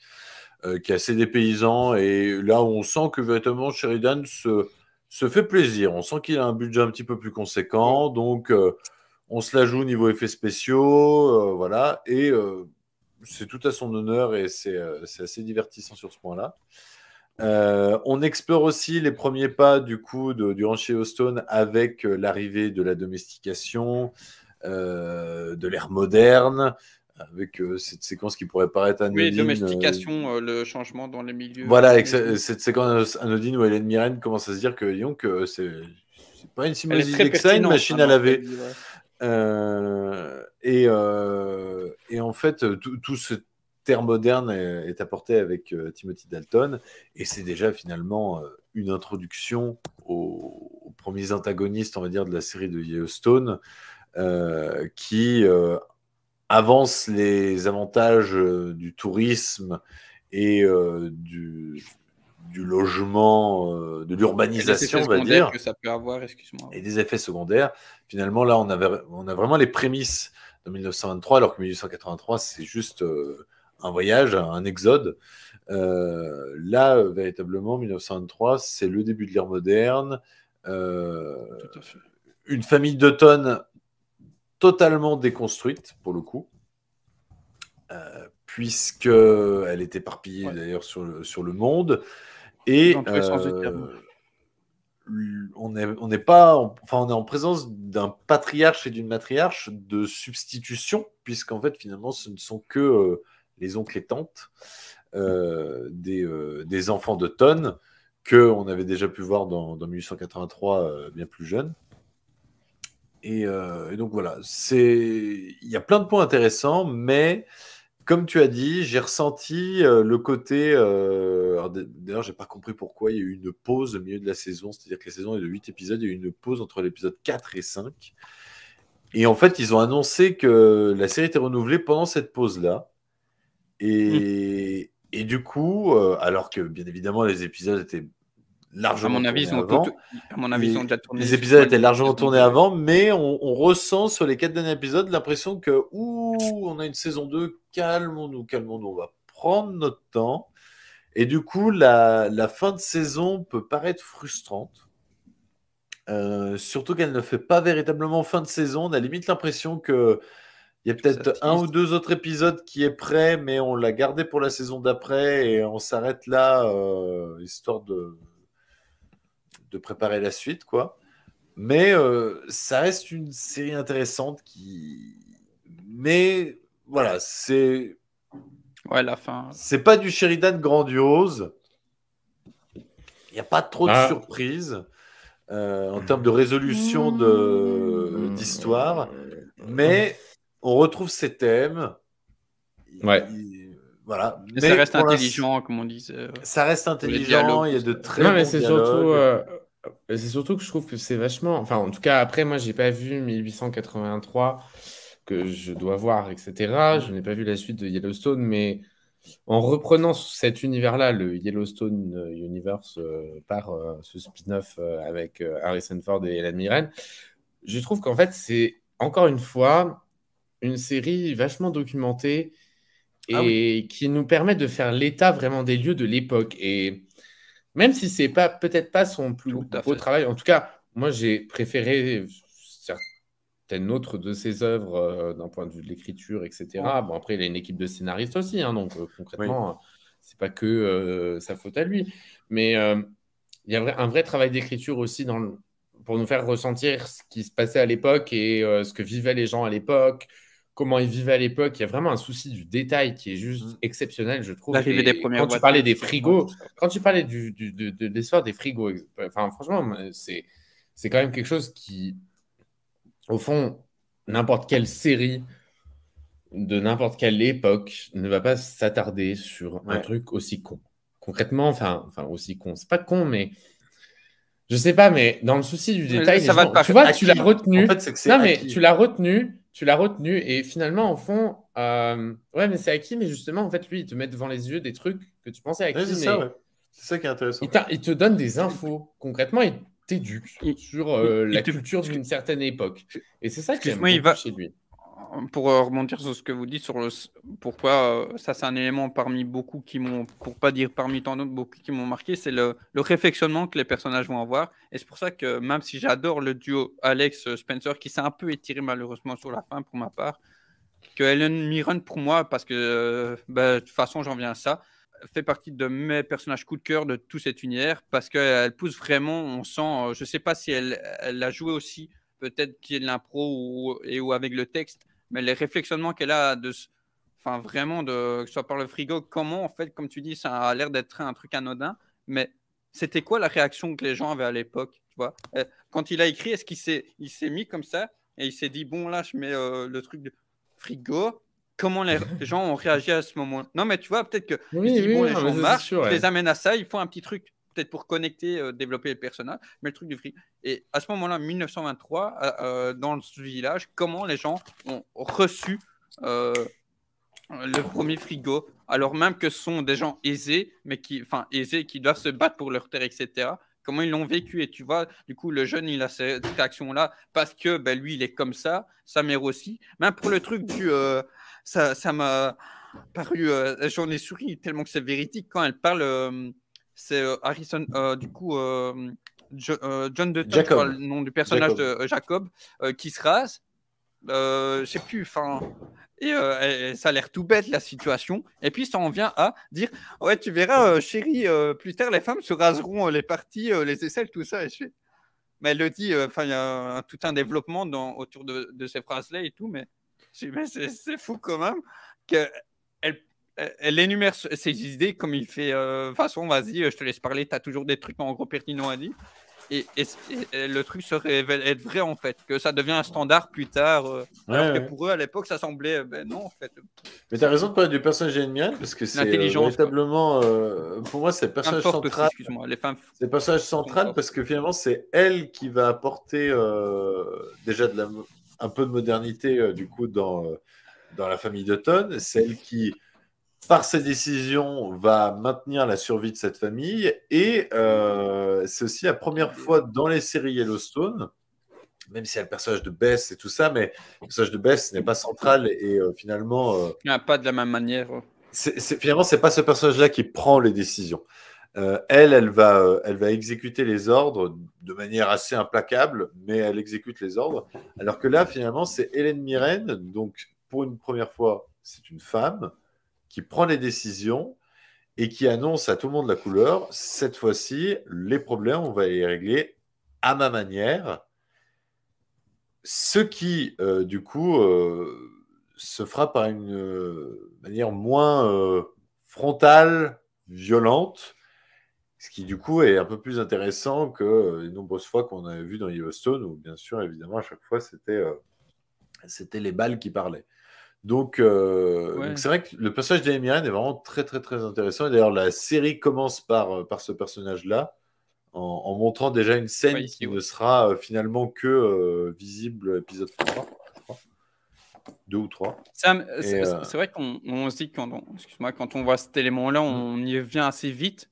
qui est assez dépaysant, et là où on sent que véritablement Sheridan se fait plaisir. On sent qu'il a un budget un petit peu plus conséquent, donc on se la joue au niveau effets spéciaux, voilà, et c'est tout à son honneur et c'est assez divertissant sur ce point-là. On explore aussi les premiers pas du coup du ranch Yellowstone avec l'arrivée de la domestication, de l'ère moderne, avec cette séquence qui pourrait paraître anodine. Oui, domestication, le changement dans les milieux. Voilà, avec cette séquence anodine où Hélène Mirren commence à se dire que c'est pas une si Elle est mauvaise très idée que ça, une pertinente, machine hein, à dans ce laver. qu'elle dit, ouais. Et en fait, tout ce terme moderne est apporté avec Timothy Dalton, et c'est déjà finalement une introduction aux premiers antagonistes, on va dire, de la série de Yellowstone, qui avance les avantages du tourisme et du logement, de Et les l'urbanisation, effets on va secondaires dire, que ça peut avoir, excuse-moi. et des effets secondaires. Finalement, là, on a vraiment les prémices de 1923, alors que 1883, c'est juste un voyage, un exode. Là, véritablement, 1923, c'est le début de l'ère moderne. Tout à fait. Une famille d'Automne totalement déconstruite, pour le coup, puisqu'elle est éparpillée Ouais. d'ailleurs sur le monde. Et Dans tous les sens du terme. on n'est pas, enfin, on est en présence d'un patriarche et d'une matriarche de substitution, puisqu'en fait, finalement, ce ne sont que les oncles et tantes des enfants de Tonne, qu'on avait déjà pu voir dans 1883, bien plus jeune. Et donc voilà, il y a plein de points intéressants, mais comme tu as dit, j'ai ressenti le côté. D'ailleurs, j'ai pas compris pourquoi il y a eu une pause au milieu de la saison. C'est-à-dire que la saison est de 8 épisodes, il y a eu une pause entre l'épisode 4 et 5. Et en fait, ils ont annoncé que la série était renouvelée pendant cette pause-là. Et du coup, alors que bien évidemment, les épisodes étaient À largement mon avis, tournés avant. à mon avis, ils ont déjà tourné Les épisodes étaient une largement saison tournés 2. avant, mais on ressent sur les 4 derniers épisodes l'impression que on a une saison 2, calmons-nous, on va prendre notre temps. Et du coup, la fin de saison peut paraître frustrante. Surtout qu'elle ne fait pas véritablement fin de saison. On a limite l'impression que il y a peut-être un ou deux autres épisodes qui est prêt, mais on l'a gardé pour la saison d'après et on s'arrête là, histoire de préparer la suite, quoi. Mais ça reste une série intéressante mais voilà, c'est la fin. C'est pas du Sheridan grandiose. Il n'y a pas trop de surprises en termes de résolution d'histoire, mais on retrouve ces thèmes. Ouais. Voilà. Mais ça reste intelligent, comme on disait. Ça reste intelligent, il y a de très bons dialogues. C'est surtout que je trouve que c'est vachement... Enfin, en tout cas, après, moi, j'ai pas vu 1883, que je dois voir, etc. Je n'ai pas vu la suite de Yellowstone, mais en reprenant cet univers-là, le Yellowstone Universe, par ce spin-off avec Harrison Ford et Helen Mirren, je trouve qu'en fait, c'est, encore une fois, une série vachement documentée et qui nous permet de faire l'état vraiment des lieux de l'époque. Et même si c'est pas peut-être pas son plus beau travail, en tout cas, moi j'ai préféré certaines autres de ses œuvres d'un point de vue de l'écriture, etc. Bon, après, il a une équipe de scénaristes aussi, hein, donc concrètement, c'est pas que sa faute à lui. Mais il y a un vrai travail d'écriture aussi pour nous faire ressentir ce qui se passait à l'époque et ce que vivaient les gens à l'époque, comment ils vivaient à l'époque. Il y a vraiment un souci du détail qui est juste exceptionnel, je trouve. L'arrivée des premières quand tu parlais des frigos, quand tu parlais de l'histoire des frigos, enfin, franchement, c'est quand même quelque chose qui, au fond, n'importe quelle série de n'importe quelle époque ne va pas s'attarder sur un truc aussi con. Concrètement, enfin aussi con. C'est pas con, mais je sais pas, mais dans le souci du détail, ça va gens, tu vois, tu l'as retenu. En fait, non, mais tu l'as retenu, et finalement, au fond, ouais, mais c'est acquis, mais justement, en fait, lui, il te met devant les yeux des trucs que tu pensais acquis. C'est ça qui est intéressant. Il te donne des infos. Concrètement, il t'éduque sur la culture d'une certaine époque. Et c'est ça que j'aime beaucoup chez lui. Pour rebondir sur ce que vous dites, sur pourquoi ça c'est un élément parmi beaucoup qui m'ont, pour pas dire parmi tant d'autres, beaucoup qui m'ont marqué, c'est le réflexionnement que les personnages vont avoir. Et c'est pour ça que même si j'adore le duo Alex-Spencer, qui s'est un peu étiré malheureusement sur la fin pour ma part, que Helen Mirren pour moi, parce que de toute façon j'en viens à ça, fait partie de mes personnages coup de cœur de tout cet univers, parce qu'elle pousse vraiment, on sent, je sais pas si elle l'a joué aussi, peut-être qu'il y a de l'impro ou avec le texte, mais les réflexionnements qu'elle a, enfin vraiment, que ce soit par le frigo, comment en fait, comme tu dis, ça a l'air d'être un truc anodin, mais c'était quoi la réaction que les gens avaient à l'époque, tu vois? Quand il a écrit, est-ce qu'il s'est mis comme ça et il s'est dit bon là je mets le truc de frigo. Comment les gens ont réagi à ce moment? Non mais tu vois peut-être que Oui, il se dit bon oui, les non, mais gens ça, c'est marchent, sûr, je ouais. les amène à ça, il faut un petit truc peut-être pour connecter, développer le personnage, mais le truc du frigo. Et à ce moment-là, 1923, dans ce village, comment les gens ont reçu le premier frigo, alors même que ce sont des gens aisés, aisés, qui doivent se battre pour leur terre, etc. Comment ils l'ont vécu. Et tu vois, du coup, le jeune, il a cette réaction-là parce que lui, il est comme ça, sa mère aussi. Même pour le truc ça m'a paru, j'en ai souri tellement que c'est véridique quand elle parle. C'est Harrison, du coup, John Dutton, je crois Jacob. le nom du personnage Jacob. de Jacob, qui se rase. Je sais plus, et ça a l'air tout bête la situation. Et puis ça en vient à dire ouais, tu verras, chérie, plus tard les femmes se raseront les parties, les aisselles, tout ça. Mais elle le dit, il y a tout un développement autour de ces phrases-là et tout. Mais c'est fou quand même qu'elle elle énumère ses idées comme il fait. De toute façon, vas-y, je te laisse parler. Tu as toujours des trucs en gros pertinents à dire. Et le truc se révèle être vrai en fait, que ça devient un standard plus tard, alors que pour eux à l'époque ça semblait non en fait. Mais tu as raison de parler du personnage d'Hélène Mirren parce que c'est véritablement, pour moi, c'est le personnage central. Excuse-moi, les femmes. C'est le personnage central parce que finalement c'est elle qui va apporter déjà un peu de modernité du coup dans la famille Dutton. C'est elle qui, par ses décisions, va maintenir la survie de cette famille. Et c'est aussi la première fois dans les séries Yellowstone, même s'il y a le personnage de Bess et tout ça, mais le personnage de Bess n'est pas central et finalement... pas de la même manière. Finalement, c'est pas ce personnage-là qui prend les décisions. Elle va exécuter les ordres de manière assez implacable, mais elle exécute les ordres. Alors que là, finalement, c'est Hélène Mirren, donc pour une première fois, c'est une femme qui prend les décisions et qui annonce à tout le monde la couleur. Cette fois-ci, les problèmes, on va les régler à ma manière. Ce qui, du coup, se fera par une manière moins frontale, violente, ce qui, du coup, est un peu plus intéressant que les nombreuses fois qu'on avait vu dans Yellowstone, où, bien sûr, évidemment, à chaque fois, c'était les balles qui parlaient. Donc c'est vrai que le personnage d'Hélène Mirren est vraiment très, très, très intéressant. Et d'ailleurs, la série commence par ce personnage-là, en montrant déjà une scène qui ne sera finalement que visible épisode 3, je crois. 2 ou 3. C'est vrai qu'on se dit quand on voit cet élément-là, on y vient assez vite.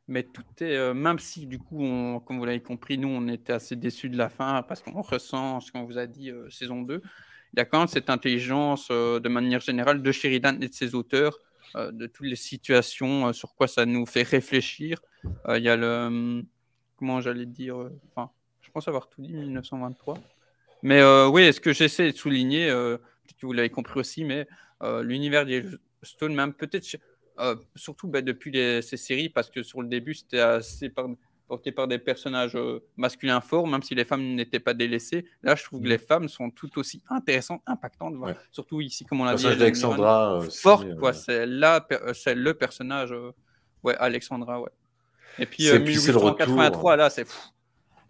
Mais tout est, même si du coup, comme vous l'avez compris, nous, on était assez déçus de la fin parce qu'on ressent ce qu'on vous a dit saison 2. Il y a quand même cette intelligence de manière générale de Sheridan et de ses auteurs, de toutes les situations, sur quoi ça nous fait réfléchir. Il y a comment j'allais dire, je pense avoir tout dit, 1923. Mais oui, ce que j'essaie de souligner, peut-être que vous l'avez compris aussi, mais l'univers de Yellowstone, même peut-être, surtout depuis ces séries, parce que sur le début, c'était assez porté par des personnages masculins forts, même si les femmes n'étaient pas délaissées. Là, je trouve que les femmes sont tout aussi intéressantes, impactantes, surtout ici, comme on l'a dit. Le personnage d'Alexandra. Forte, quoi. C'est le personnage, Alexandra, ouais. Et puis, 1883, là, c'est fou.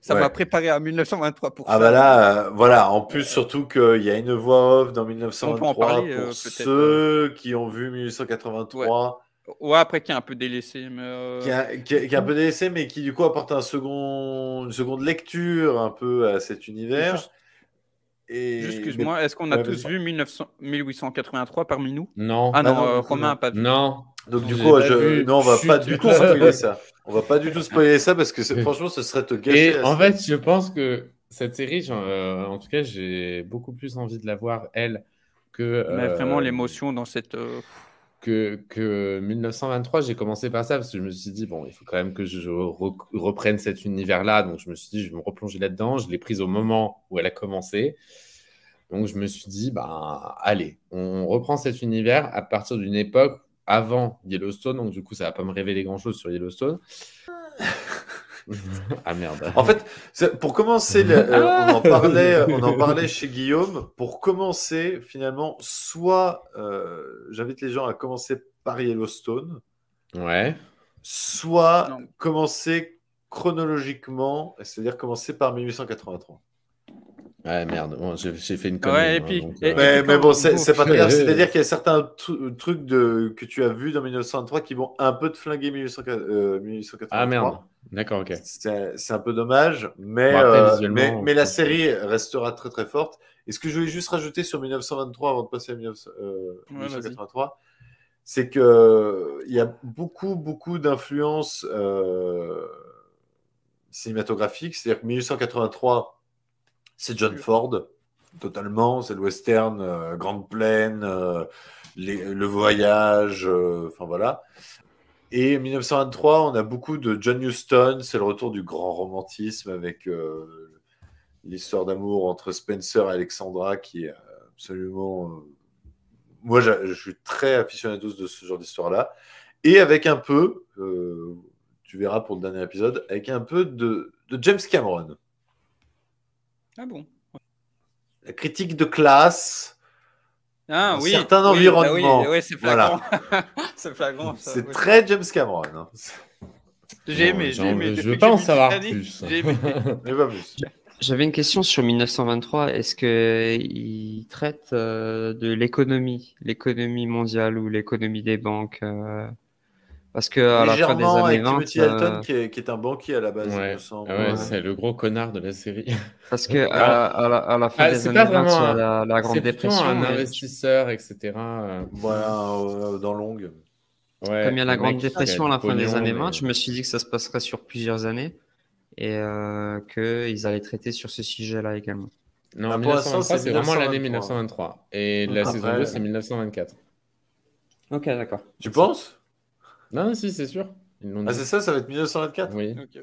Ça m'a préparé à 1923 pour ça. Ah bah là, voilà. En plus, surtout qu'il y a une voix off dans 1923 pour ceux qui ont vu 1883. Ouais, après qui est un peu délaissé. Mais qui est un peu délaissé, mais qui du coup apporte une seconde lecture un peu à cet univers. Excuse-moi, est-ce qu'on a tous vu 1883 parmi nous? Non. Ah non, Romain n'a pas vu. Non. Donc du coup, non, on va pas du tout spoiler ça. On va pas du tout spoiler ça parce que franchement, ce serait te gâcher. Et en fait, je pense que cette série, en tout cas, j'ai beaucoup plus envie de la voir, elle, que... Mais vraiment, l'émotion dans cette... Que 1923, j'ai commencé par ça parce que je me suis dit, bon, il faut quand même que je reprenne cet univers-là. Donc, je me suis dit, je vais me replonger là-dedans. Je l'ai prise au moment où elle a commencé. Donc, je me suis dit, allez, on reprend cet univers à partir d'une époque avant Yellowstone. Donc, du coup, ça ne va pas me révéler grand-chose sur Yellowstone. Ah merde. En fait, pour commencer, on en parlait chez Guillaume. Pour commencer, finalement, soit j'invite les gens à commencer par Yellowstone. Ouais. soit Non. commencer chronologiquement, c'est-à-dire commencer par 1883. Ouais, merde. Bon, j'ai fait une connerie. Ouais, et moi, puis, donc, et Mais puis bon, quand c'est pas très grave. Ouais. C'est-à-dire qu'il y a certains trucs que tu as vus dans 1923 qui vont un peu te flinguer 1883. Ah merde. D'accord, ok. C'est un peu dommage, mais, Bon, après, visuellement, mais la je pense que- série restera très très forte. Et ce que je voulais juste rajouter sur 1923 avant de passer à 1883, c'est qu'il y a beaucoup d'influences cinématographiques. C'est-à-dire que 1883, c'est John Ford, totalement. C'est le western, Grande Plaine, le voyage, enfin voilà. Et 1923, on a beaucoup de John Huston. C'est le retour du grand romantisme avec l'histoire d'amour entre Spencer et Alexandra qui est absolument... Moi, je suis très aficionado de ce genre d'histoire-là. Et avec un peu, tu verras pour le dernier épisode, avec un peu de James Cameron. Ah bon? La critique de classe, Ah un oui, certain oui, environnement. bah oui, c'est Voilà. flagrant. C'est flagrant, ça. C'est Oui. très James Cameron. Hein. J'ai Bon, aimé, j'en j'ai aimé. veux- je Depuis veux que pas j'ai en vu savoir Titanic, plus. j'ai aimé. Mais pas plus. J'avais une question sur 1923. Est-ce qu'il traite de l'économie mondiale ou l'économie des banques parce que à la fin des Légèrement années avec 20, Timothy Dalton qui est un banquier à la base, il Ouais. me semble. Ah ouais, Ouais. c'est le gros connard de la série. parce que Alors, à la fin des c'est années pas 20, il y vraiment a la Grande c'est plutôt Dépression. un et investisseur, etc. Voilà, dans Longue. Ouais, comme il y a la le Grande mec qui a Dépression à du la fin des pognon, années mais- 20, je me suis dit que ça se passerait sur plusieurs années et qu'ils allaient traiter sur ce sujet-là également. Non, Bah, pour l'instant, 1923, c'est c'est vraiment l'année 1923. 1923. Et la Après- saison 2, c'est 1924. Ok, d'accord. Tu penses? Non, si, c'est sûr. Ils l'ont Ah, dit. c'est ça, ça va être 1924? Oui. Ok.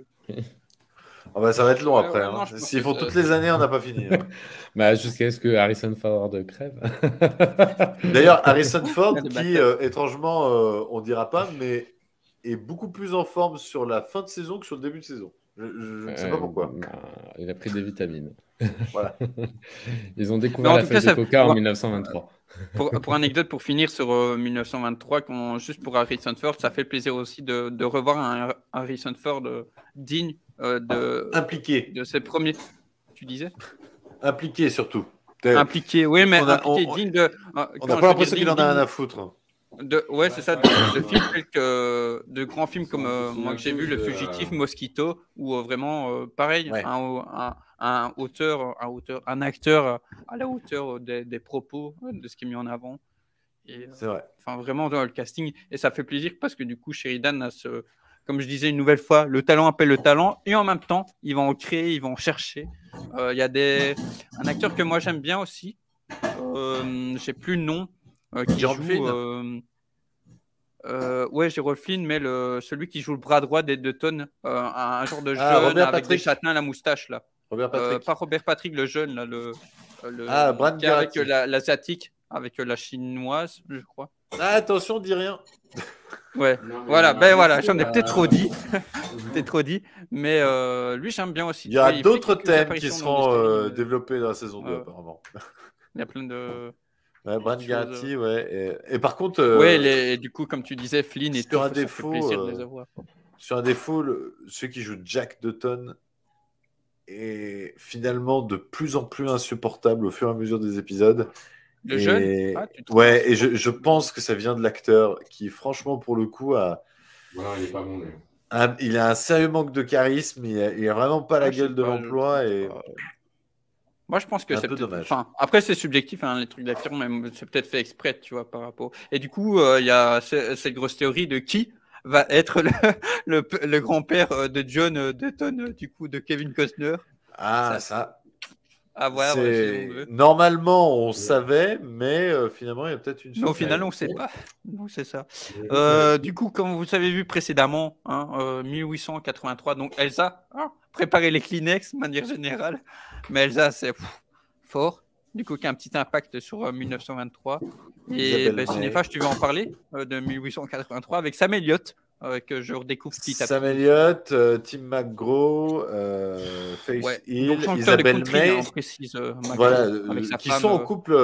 Ah bah, ça va être long Ouais, après. ouais, hein. non, je pense S'ils que font ça- toutes les années, on n'a pas fini. Hein. Bah, jusqu'à ce que Harrison Ford crève. D'ailleurs, Harrison Ford, Il y a des qui batailles. étrangement, on dira pas, mais est beaucoup plus en forme sur la fin de saison que sur le début de saison. Je ne sais pas pourquoi. Bah, il a pris des vitamines. Voilà. Ils ont Mais découvert en la tout feuille cas, de coca en 1923. pour anecdote, pour finir sur 1923, juste pour Harrison Ford, ça fait plaisir aussi de revoir un Harrison Ford digne Impliqué. de ses premiers. Tu disais? Impliqué surtout. Impliqué, oui, mais impliqué, on digne de. n'a pas l'impression qu'il en a rien à foutre. Ouais, c'est ça, de films de grands films comme moi que j'ai vu, Le Fugitif, Mosquito, où vraiment, pareil, Ouais. un un acteur à la hauteur des propos, de ce qui est mis en avant. Et, C'est vrai. enfin, vraiment dans le casting. Et ça fait plaisir parce que du coup, Sheridan a comme je disais une nouvelle fois, le talent appelle le talent. Et en même temps, ils vont en créer, ils vont en chercher. Il y a un acteur que moi j'aime bien aussi. J'ai plus le nom. Qui Gerald joue. Flynn Ouais, Gerald Flynn, mais celui qui joue le bras droit des Dutton, un genre de jeune Robert avec des Patrick. châtains à la moustache là. Robert Patrick. Pas Robert Patrick, le jeune là, Brad qui est avec Garrett. l'asiatique, avec la chinoise, je crois. Ah, attention, dis rien. Ouais, voilà, j'en ai peut-être trop dit, peut-être trop dit, mais lui j'aime bien aussi. Il y aura Il fait d'autres quelques thèmes qui apparitions dans seront des séries, développés dans la saison 2, ouais. apparemment. Il y a plein de. Ouais, Brad choses, Garrett, ouais. Et par contre, Ouais, du coup, comme tu disais, Flynn et sur tout, un ça fait défaut, plaisir de les avoir. sur un défaut, celui qui joue Jack Dutton est finalement de plus en plus insupportable au fur et à mesure des épisodes. Le jeune tu trouves Ouais, et je pense que ça vient de l'acteur qui, franchement, pour le coup, il est pas bon, lui. il a un sérieux manque de charisme. Il a vraiment pas la je sais gueule de pas, l'emploi. Et moi, je pense que un c'est peu peut-être. dommage. Enfin, après, c'est subjectif, hein, les trucs d'acteur, mais c'est peut-être fait exprès, tu vois, par rapport. Et du coup, il y a cette grosse théorie de qui va être le grand-père de John Dutton, du coup, de Kevin Costner. Ça. À voir. Normalement, on savait, mais finalement, il y a peut-être une Mais au surprise. final, on ne sait pas. Donc, c'est ça. Du coup, comme vous avez vu précédemment, 1883, donc Elsa, préparez les Kleenex de manière générale. Mais Elsa, c'est fort. Du coup, qui a un petit impact sur 1923. Et Cinéphage, tu veux en parler de 1883 avec Sam Elliott, que je redécouvre petit à petit. Sam Elliott, Tim McGraw, Faith Hill, Isabelle May, on précise, voilà, avec sa qui femme, sont en couple.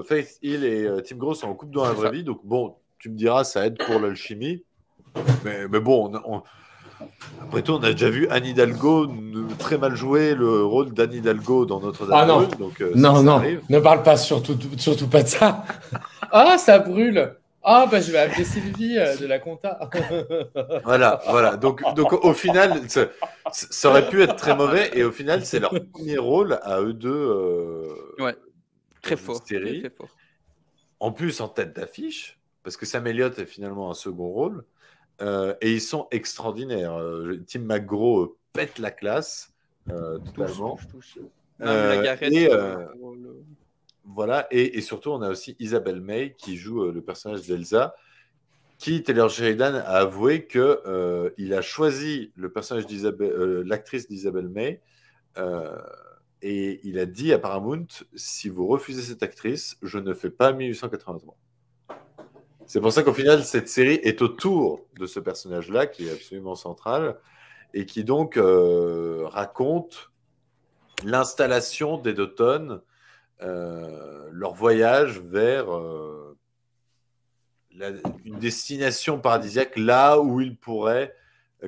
Faith Hill et Tim McGraw sont en couple dans la vraie vie. Donc bon, tu me diras, ça aide pour l'alchimie. Mais bon, après tout, on a déjà vu Anne Hidalgo très mal jouer le rôle d'Anne Hidalgo dans Notre-Dame Ah non. brûle, donc Non, ça non, arrive. ne parle pas surtout pas de ça. Ah, ça brûle. Ah, bah je vais appeler Sylvie de la compta. Voilà. Donc au final, ça aurait pu être très mauvais, et au final, c'est leur premier rôle à eux deux. Ouais, très dans une fort. série. Très fort. En plus, en tête d'affiche, parce que Sam Elliott est finalement un second rôle, et ils sont extraordinaires. Tim McGraw pète la classe totalement. Tous. Même la Garrett. Et voilà, et surtout, on a aussi Isabelle May qui joue le personnage d'Elsa, qui, Taylor Sheridan, a avoué que il a choisi le personnage l'actrice d'Isabelle May, et il a dit à Paramount, si vous refusez cette actrice, je ne fais pas 1883. C'est pour ça qu'au final, cette série est autour de ce personnage-là, qui est absolument central, et qui donc raconte l'installation des Dotton, leur voyage vers une destination paradisiaque, là où ils pourraient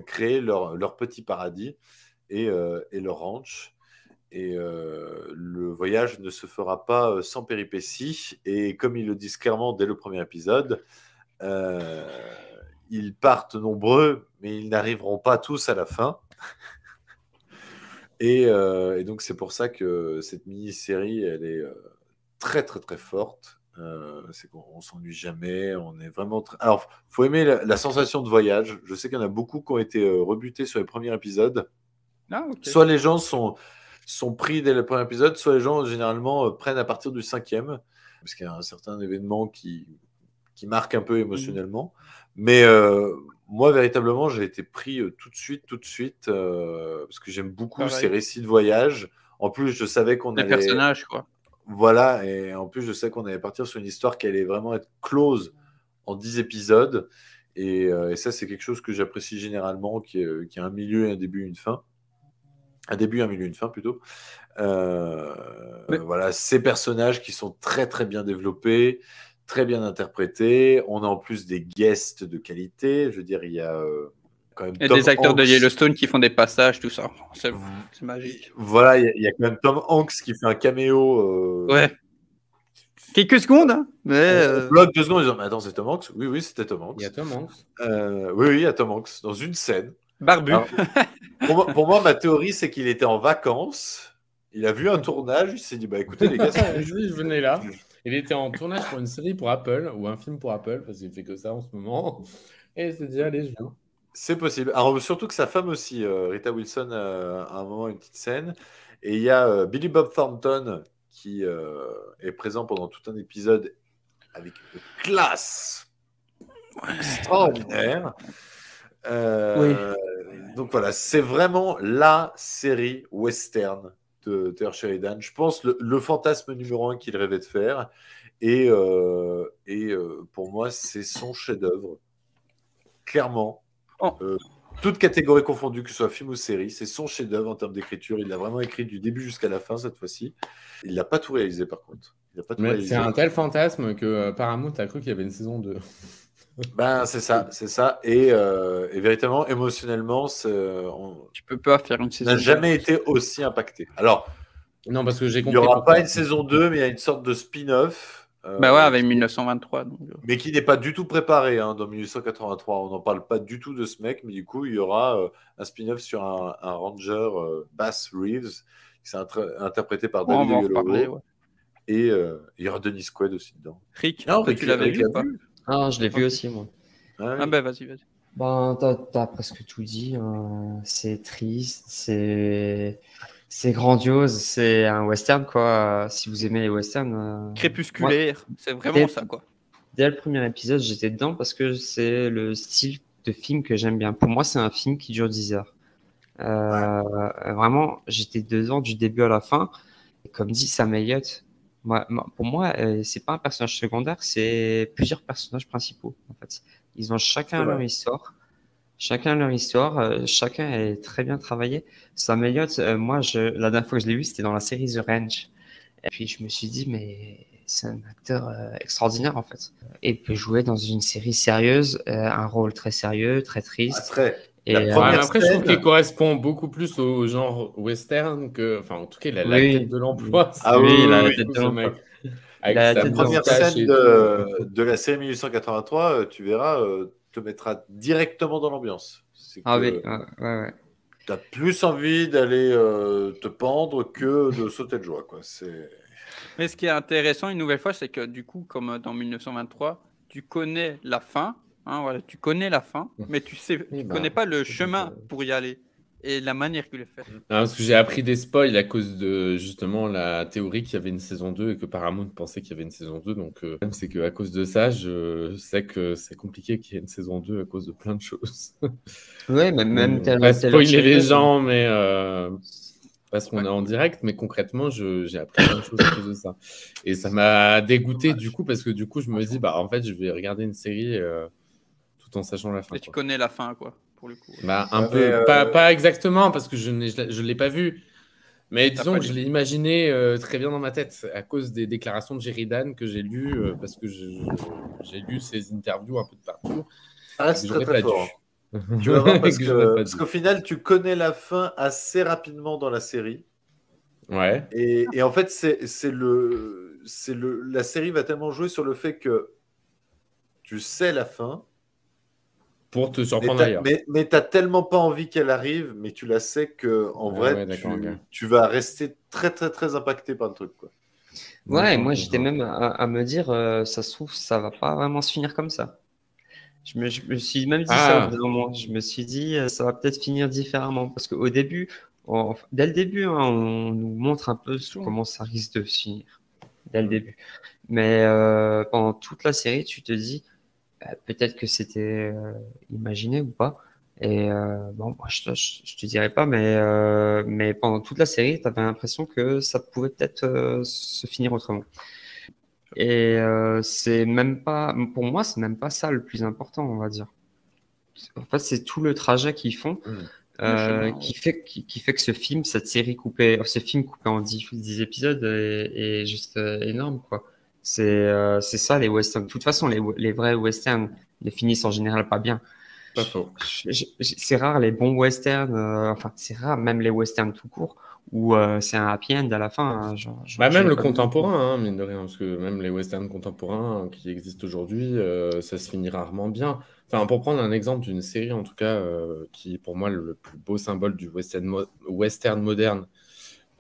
créer leur petit paradis et leur ranch. Et le voyage ne se fera pas sans péripéties. Et comme ils le disent clairement dès le premier épisode, ils partent nombreux, mais ils n'arriveront pas tous à la fin. Et donc, c'est pour ça que cette mini-série, elle est très, très, très forte. C'est qu'on s'ennuie jamais. On est vraiment très... Alors, il faut aimer la sensation de voyage. Je sais qu'il y en a beaucoup qui ont été rebutés sur les premiers épisodes. Ah, ok. Soit les gens sont pris dès le premier épisode, soit les gens, généralement, prennent à partir du 5e, parce qu'il y a un certain événement qui marque un peu émotionnellement. Mais moi, véritablement, j'ai été pris tout de suite, parce que j'aime beaucoup Pareil. ces récits de voyage. En plus, je savais qu'on Les allait... personnages, quoi. Voilà, et en plus, je sais qu'on allait partir sur une histoire qui allait vraiment être close en 10 épisodes. Et ça, c'est quelque chose que j'apprécie généralement, qui a un milieu, un début, une fin. Un début, un milieu, une fin, plutôt. Voilà, ces personnages qui sont très, très bien développés, très bien interprétés. On a en plus des guests de qualité. Je veux dire, il y a quand même Et Tom des acteurs de Hanks. Yellowstone qui font des passages, tout ça. C'est magique. Voilà, il y a quand même Tom Hanks qui fait un caméo. Ouais. Quelques secondes, hein, mais On bloque 2 secondes, ils disent, mais attends, c'est Tom Hanks? Oui, c'était Tom Hanks. Il y a Tom Hanks. Oui, il y a Tom Hanks dans une scène. barbu. Alors, pour moi, ma théorie, c'est qu'il était en vacances. Il a vu un tournage. Il s'est dit, bah écoutez, les gars, je venais là. Il était en tournage pour une série pour Apple ou un film pour Apple, parce qu'il fait que ça en ce moment. Et il s'est dit, allez, je viens. c'est possible. Alors, surtout que sa femme aussi, Rita Wilson, à un moment, une petite scène. Et il y a Billy Bob Thornton qui est présent pendant tout un épisode avec une classe extraordinaire. Donc voilà, c'est vraiment la série western de Taylor Sheridan. Je pense le fantasme numéro 1 qu'il rêvait de faire. Et pour moi, c'est son chef-d'œuvre. Clairement. Toutes catégories confondues, que ce soit film ou série, c'est son chef-d'œuvre en termes d'écriture. Il l'a vraiment écrit du début jusqu'à la fin cette fois-ci. Il l'a pas tout réalisé par contre. Mais c'est un tel fantasme que Paramount a cru qu'il y avait une saison 2. Ben, c'est ça. Et véritablement, émotionnellement, Tu peux pas faire une saison. n'a jamais été aussi impacté. Alors, non, parce que j'ai il compris. n'y aura pas une saison 2, mais il y a une sorte de spin-off. Bah ouais, avec 1923. Donc... Mais qui n'est pas du tout préparé dans 1883. On n'en parle pas du tout de ce mec, mais du coup, il y aura un spin-off sur un ranger, Bass Reeves, qui s'est interprété par David Oyelowo. Et il y aura Dennis Quaid aussi dedans. Rick, tu l'avais vu ou pas? Ah, je l'ai vu aussi, moi. Ah ben, vas-y. Ben, t'as presque tout dit. C'est triste, c'est grandiose, c'est un western, quoi. Si vous aimez les westerns. Crépusculaire, c'est vraiment ça, quoi. Dès le premier épisode, j'étais dedans parce que c'est le style de film que j'aime bien. Pour moi, c'est un film qui dure 10 heures. Vraiment, j'étais dedans du début à la fin. Et comme dit Sam Elliott, pour moi, c'est pas un personnage secondaire, c'est plusieurs personnages principaux. En fait, ils ont chacun leur histoire. Chacun est très bien travaillé. Sam Elliott, moi, la dernière fois que je l'ai vu, c'était dans la série The Ranch. Et puis je me suis dit, mais c'est un acteur extraordinaire en fait. Et il peut jouer dans une série sérieuse, un rôle très sérieux, très triste. Après, Et, la Ouais, mais première après, je trouve scène. qu'il correspond beaucoup plus au genre western que. Enfin, en tout cas, il a la Oui. tête de l'emploi. Ah c'est oui, il a la oui, tête fou, de ce l'emploi. mec. Il Avec a la sa tête de première l'emploi. moustache scène et tout. de la série 1883, tu verras, te mettra directement dans l'ambiance. C'est Ah que oui, ouais. tu as plus envie d'aller te pendre que de sauter de joie, quoi. Mais ce qui est intéressant, une nouvelle fois, c'est que du coup, comme dans 1923, tu connais la fin, hein, voilà, tu connais la fin, mais tu connais pas le chemin pour y aller et la manière qu'il le fait. Non, parce que j'ai appris des spoils à cause de justement la théorie qu'il y avait une saison 2 et que Paramount pensait qu'il y avait une saison 2. Donc, le problème, c'est qu'à cause de ça, je sais que c'est compliqué qu'il y ait une saison 2 à cause de plein de choses. Ouais, mais même Pas spoiler les Sheridan, gens, mais parce qu'on est en direct, mais concrètement, j'ai appris plein de choses à cause de ça. Et ça m'a dégoûté du coup, parce que du coup, je me dis, bah en fait, je vais regarder une série tout en sachant la fin. Et tu Quoi. connais la fin, quoi, pour le coup. Bah, un Ouais, peu, mais, pas exactement, parce que je ne l'ai pas vu. Mais T'as disons pas que je lu. l'ai imaginé très bien dans ma tête à cause des déclarations de Sheridan que j'ai lues, parce que j'ai lu ses interviews un peu de partout. Ça reste Que très j'aurais très pas fort. dû. Tu vas voir parce Que j'aurais pas parce dû. qu'au final, tu connais la fin assez rapidement dans la série. Ouais. Et en fait, la série va tellement jouer sur le fait que tu sais la fin, Pour te mais surprendre ailleurs. t'as tellement pas envie qu'elle arrive, mais tu la sais que en Ah vrai, ouais, d'accord, ok. tu vas rester très très très impacté par le truc, quoi. Ouais, D'accord, moi ok, j'étais je vois. même à me dire, ça se trouve, ça va pas vraiment se finir comme ça. Je me suis même dit ça au bout Ah, d'un moment. Je me suis dit, ça va peut-être finir différemment. Parce qu'au début, dès le début, hein, on nous montre un peu comment ça risque de se finir. Dès le début. Mais pendant toute la série, tu te dis, peut-être que c'était imaginé ou pas. Et bon, moi, je te dirais pas, mais pendant toute la série, tu avais l'impression que ça pouvait peut-être se finir autrement. Et c'est même pas, pour moi, c'est même pas ça le plus important, on va dire. En fait, c'est tout le trajet qu'ils font Le chemin, qui fait que ce film, cette série ce film coupé en 10 épisodes est juste énorme, quoi. C'est ça les westerns. De toute façon, les vrais westerns ne finissent en général pas bien. pas faux. C'est rare les bons westerns, enfin, c'est rare même les westerns tout court où c'est un happy end à la fin. Hein, Bah, je même l'ai le pas vu. contemporain, hein, mine de rien, parce que même les westerns contemporains qui existent aujourd'hui, ça se finit rarement bien. Enfin, pour prendre un exemple d'une série, en tout cas, qui est pour moi le plus beau symbole du western moderne,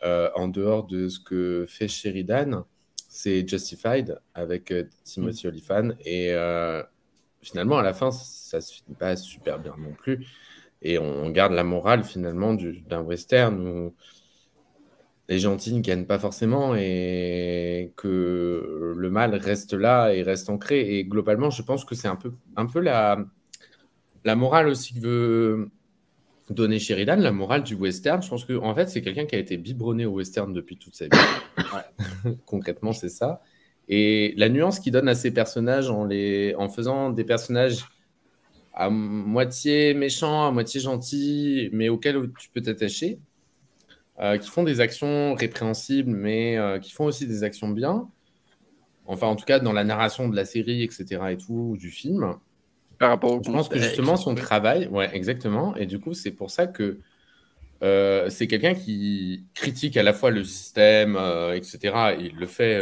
en dehors de ce que fait Sheridan, c'est Justified avec Timothy Olyphant. Et finalement, à la fin, ça se finit pas super bien non plus. Et on garde la morale finalement d'un western où les gentils ne gagnent pas forcément et que le mal reste là et reste ancré. Et globalement, je pense que c'est un peu la morale aussi que veut donner Sheridan, la morale du western. Je pense que en fait, c'est quelqu'un qui a été biberonné au western depuis toute sa vie. Concrètement, c'est ça. Et la nuance qu'il donne à ses personnages en faisant des personnages à moitié méchants, à moitié gentils, mais auxquels tu peux t'attacher, qui font des actions répréhensibles, mais qui font aussi des actions bien. Enfin, en tout cas, dans la narration de la série, etc. et tout, du film. Par rapport au Je pense que contexte, justement, son oui. travail, ouais, exactement. Et du coup, c'est pour ça que c'est quelqu'un qui critique à la fois le système, etc. Il le fait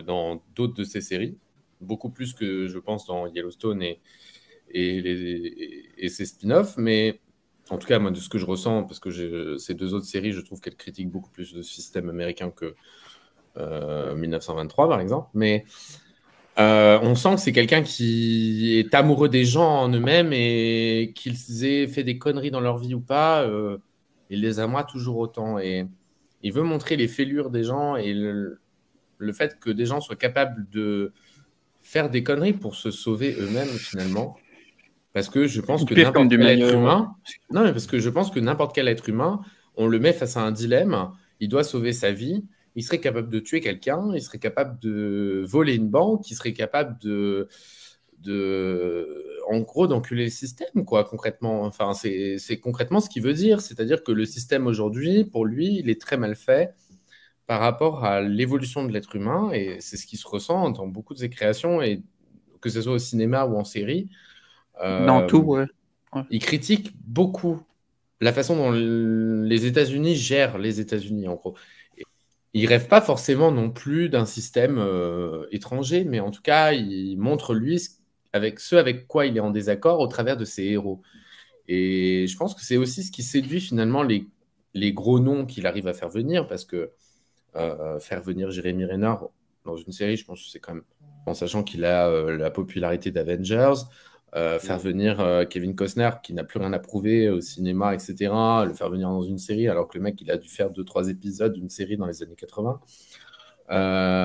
dans d'autres de ses séries, beaucoup plus que je pense dans Yellowstone et ses spin-offs. Mais en tout cas, moi, de ce que je ressens, parce que ces deux autres séries, je trouve qu'elles critiquent beaucoup plus le système américain que 1923, par exemple. Mais on sent que c'est quelqu'un qui est amoureux des gens en eux-mêmes et qu'ils aient fait des conneries dans leur vie ou pas, il les aimera toujours autant. Et il veut montrer les fêlures des gens et le fait que des gens soient capables de faire des conneries pour se sauver eux-mêmes, finalement. Parce que je pense que Pire comme n'importe du quel être meilleur. humain... Non, mais parce que je pense que n'importe quel être humain, on le met face à un dilemme, il doit sauver sa vie, il serait capable de tuer quelqu'un, il serait capable de voler une banque, il serait capable en gros, d'enculer le système, quoi, concrètement. Enfin, c'est concrètement ce qu'il veut dire. C'est-à-dire que le système aujourd'hui, pour lui, il est très mal fait par rapport à l'évolution de l'être humain, et c'est ce qui se ressent dans beaucoup de ses créations, et que ce soit au cinéma ou en série. Dans tout, ouais. Il critique beaucoup la façon dont les États-Unis gèrent les États-Unis, en gros. Il rêve pas forcément non plus d'un système étranger, mais en tout cas, il montre, lui, ce avec quoi il est en désaccord au travers de ses héros. Et je pense que c'est aussi ce qui séduit finalement les gros noms qu'il arrive à faire venir, parce que faire venir Jeremy Renner dans une série, je pense que c'est quand même, en sachant qu'il a la popularité d'Avengers, faire venir Kevin Costner, qui n'a plus rien à prouver au cinéma, etc., le faire venir dans une série, alors que le mec, il a dû faire 2-3 épisodes d'une série dans les années 80.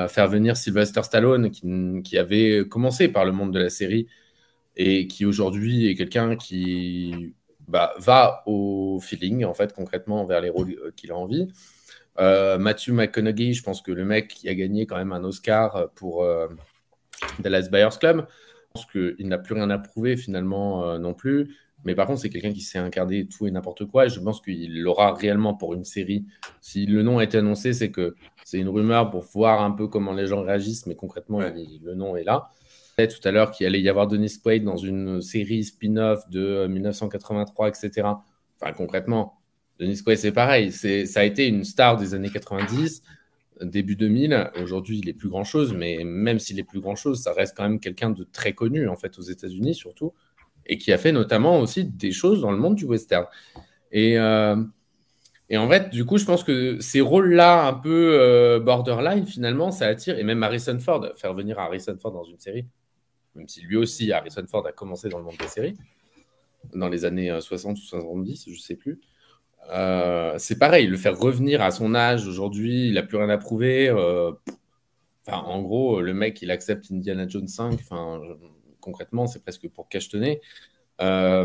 Faire venir Sylvester Stallone, qui avait commencé par le monde de la série, et qui aujourd'hui est quelqu'un qui va au feeling, en fait, concrètement, vers les rôles qu'il a envie. Matthew McConaughey, je pense que le mec qui a gagné quand même un Oscar pour Dallas Buyers Club, je pense qu'il n'a plus rien à prouver finalement non plus. Mais par contre, c'est quelqu'un qui sait incarner tout et n'importe quoi. Et je pense qu'il l'aura réellement pour une série. Si le nom a été annoncé, c'est que c'est une rumeur pour voir un peu comment les gens réagissent. Mais concrètement, le nom est là. Tout à l'heure qu'il allait y avoir Dennis Quaid dans une série spin-off de 1983, etc. Enfin, concrètement, Dennis Quaid, c'est pareil. Ça a été une star des années 90, début 2000. Aujourd'hui, il est plus grand-chose, mais même s'il est plus grand-chose, ça reste quand même quelqu'un de très connu, en fait, aux États-Unis surtout, et qui a fait notamment aussi des choses dans le monde du western. Et en fait, du coup, je pense que ces rôles-là, un peu borderline, finalement, ça attire. Et même Harrison Ford, faire venir Harrison Ford dans une série, même si lui aussi, Harrison Ford a commencé dans le monde des séries, dans les années 60 ou 70, je ne sais plus. C'est pareil, le faire revenir à son âge aujourd'hui, il n'a plus rien à prouver. En gros, le mec, il accepte Indiana Jones 5. Concrètement, c'est presque pour cachetonner. Là,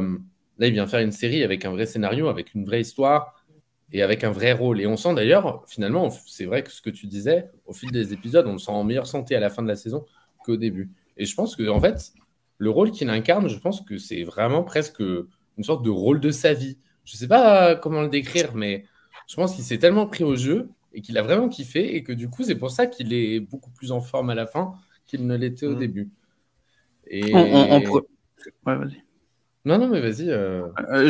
il vient faire une série avec un vrai scénario, avec une vraie histoire et avec un vrai rôle. Et on sent d'ailleurs, finalement, c'est vrai que ce que tu disais, au fil des épisodes, on le sent en meilleure santé à la fin de la saison qu'au début. Et je pense que, en fait, le rôle qu'il incarne, je pense que c'est vraiment presque une sorte de rôle de sa vie. Je ne sais pas comment le décrire, mais je pense qu'il s'est tellement pris au jeu et qu'il a vraiment kiffé, et que du coup, c'est pour ça qu'il est beaucoup plus en forme à la fin qu'il ne l'était au début. Et... on pourrait... Ouais, vas-y. Non, mais vas-y.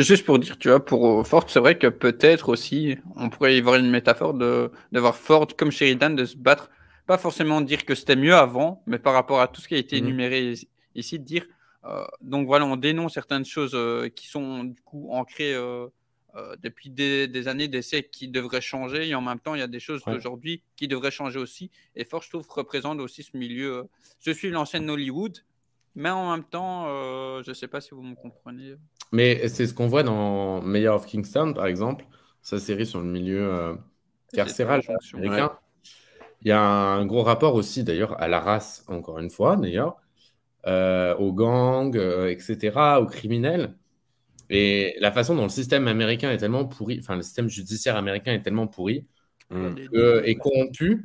Juste pour dire, tu vois, pour Ford, c'est vrai que peut-être aussi, on pourrait y voir une métaphore de voir Ford comme Sheridan, de se battre, pas forcément dire que c'était mieux avant, mais par rapport à tout ce qui a été énuméré ici, de dire, donc voilà, on dénonce certaines choses qui sont du coup ancrées depuis des années, des siècles, qui devraient changer, et en même temps, il y a des choses d'aujourd'hui qui devraient changer aussi. Et Ford, je trouve, représente aussi ce milieu. Je suis l'ancienne Hollywood, mais en même temps, je ne sais pas si vous me comprenez. Mais c'est ce qu'on voit dans Mayor of Kingstown, par exemple, sa série sur le milieu carcéral américain. Ouais. Il y a un gros rapport aussi, d'ailleurs, à la race, encore une fois, d'ailleurs, aux gangs, etc., aux criminels. Et la façon dont le système américain est tellement pourri, enfin, le système judiciaire américain est tellement pourri et corrompu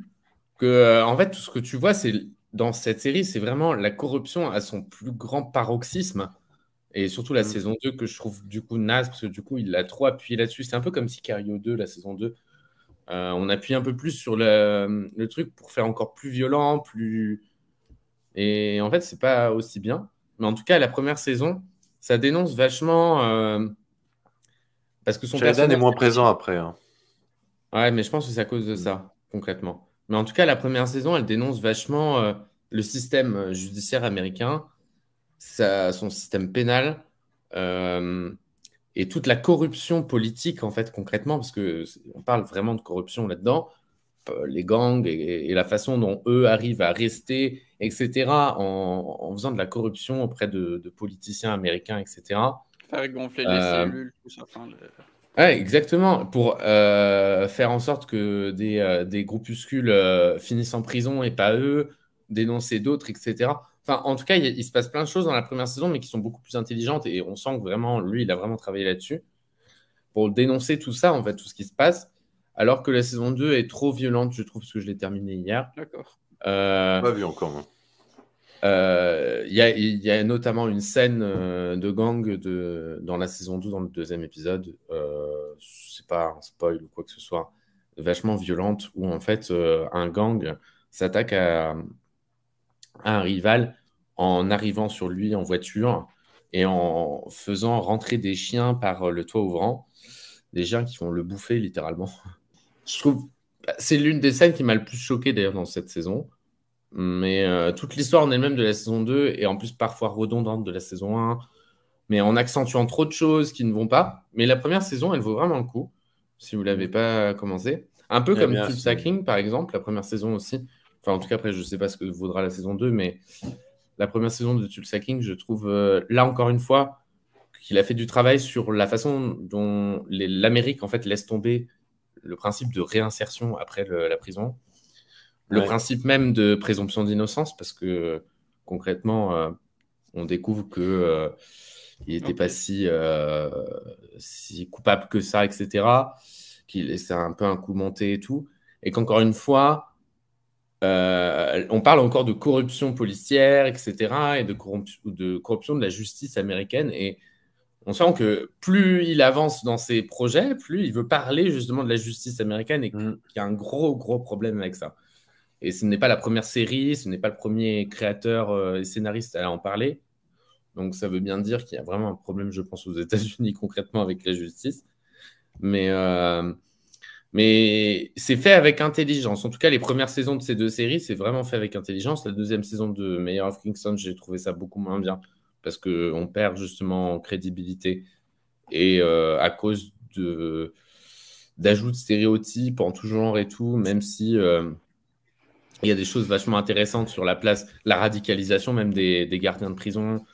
que, en fait, tout ce que tu vois, c'est dans cette série, c'est vraiment la corruption à son plus grand paroxysme. Et surtout la saison 2 que je trouve du coup naze, parce que du coup, il a trop appuyé là-dessus. C'est un peu comme Sicario 2, la saison 2. On appuie un peu plus sur le truc pour faire encore plus violent, plus... Et en fait, c'est pas aussi bien. Mais en tout cas, la première saison, ça dénonce vachement... parce que son personnage est moins présent après. Hein. Ouais, mais je pense que c'est à cause de ça, concrètement. Mais en tout cas, la première saison, elle dénonce vachement le système judiciaire américain, son système pénal et toute la corruption politique, en fait, concrètement, parce qu'on parle vraiment de corruption là-dedans, les gangs et la façon dont eux arrivent à rester, etc., en faisant de la corruption auprès de politiciens américains, etc. Faire gonfler les cellules, tout ça. Ouais, exactement, pour faire en sorte que des groupuscules finissent en prison et pas eux, dénoncer d'autres, etc. Enfin, en tout cas, il se passe plein de choses dans la première saison, mais qui sont beaucoup plus intelligentes, et on sent que vraiment, lui, il a vraiment travaillé là-dessus pour dénoncer tout ça, en fait, tout ce qui se passe, alors que la saison 2 est trop violente, je trouve, parce que je l'ai terminée hier. D'accord. Pas vu encore, moi. Il y a notamment une scène de gang dans la saison 2, dans le deuxième épisode. C'est pas un spoil ou quoi que ce soit. vachement violente où en fait un gang s'attaque à un rival en arrivant sur lui en voiture et en faisant rentrer des chiens par le toit ouvrant, des chiens qui vont le bouffer littéralement. Je trouve c'est l'une des scènes qui m'a le plus choqué d'ailleurs dans cette saison. Mais toute l'histoire en elle-même de la saison 2 est en plus parfois redondante de la saison 1, mais en accentuant trop de choses qui ne vont pas. Mais la première saison, elle vaut vraiment le coup, si vous ne l'avez pas commencé. Un peu comme Tulsa King, par exemple, la première saison aussi. Enfin, en tout cas, après, je ne sais pas ce que vaudra la saison 2, mais la première saison de Tulsa King, je trouve, là encore une fois, qu'il a fait du travail sur la façon dont l'Amérique, en fait, laisse tomber le principe de réinsertion après la prison. Le principe même de présomption d'innocence, parce que concrètement, on découvre que il n'était pas si coupable que ça, etc. C'est un peu un coup monté et tout. Et qu'encore une fois, on parle encore de corruption policière, etc. et de corruption de la justice américaine. Et on sent que plus il avance dans ses projets, plus il veut parler justement de la justice américaine et qu'il y a un gros, gros problème avec ça. Et ce n'est pas la première série, ce n'est pas le premier créateur et scénariste à en parler. Donc ça veut bien dire qu'il y a vraiment un problème, je pense, aux États-Unis concrètement avec la justice. Mais c'est fait avec intelligence. En tout cas, les premières saisons de ces deux séries, c'est vraiment fait avec intelligence. La deuxième saison de Mayor of Kingstown, j'ai trouvé ça beaucoup moins bien parce qu'on perd justement en crédibilité et à cause d'ajout de stéréotypes en tout genre et tout, même si... il y a des choses vachement intéressantes sur la radicalisation même des gardiens de prison,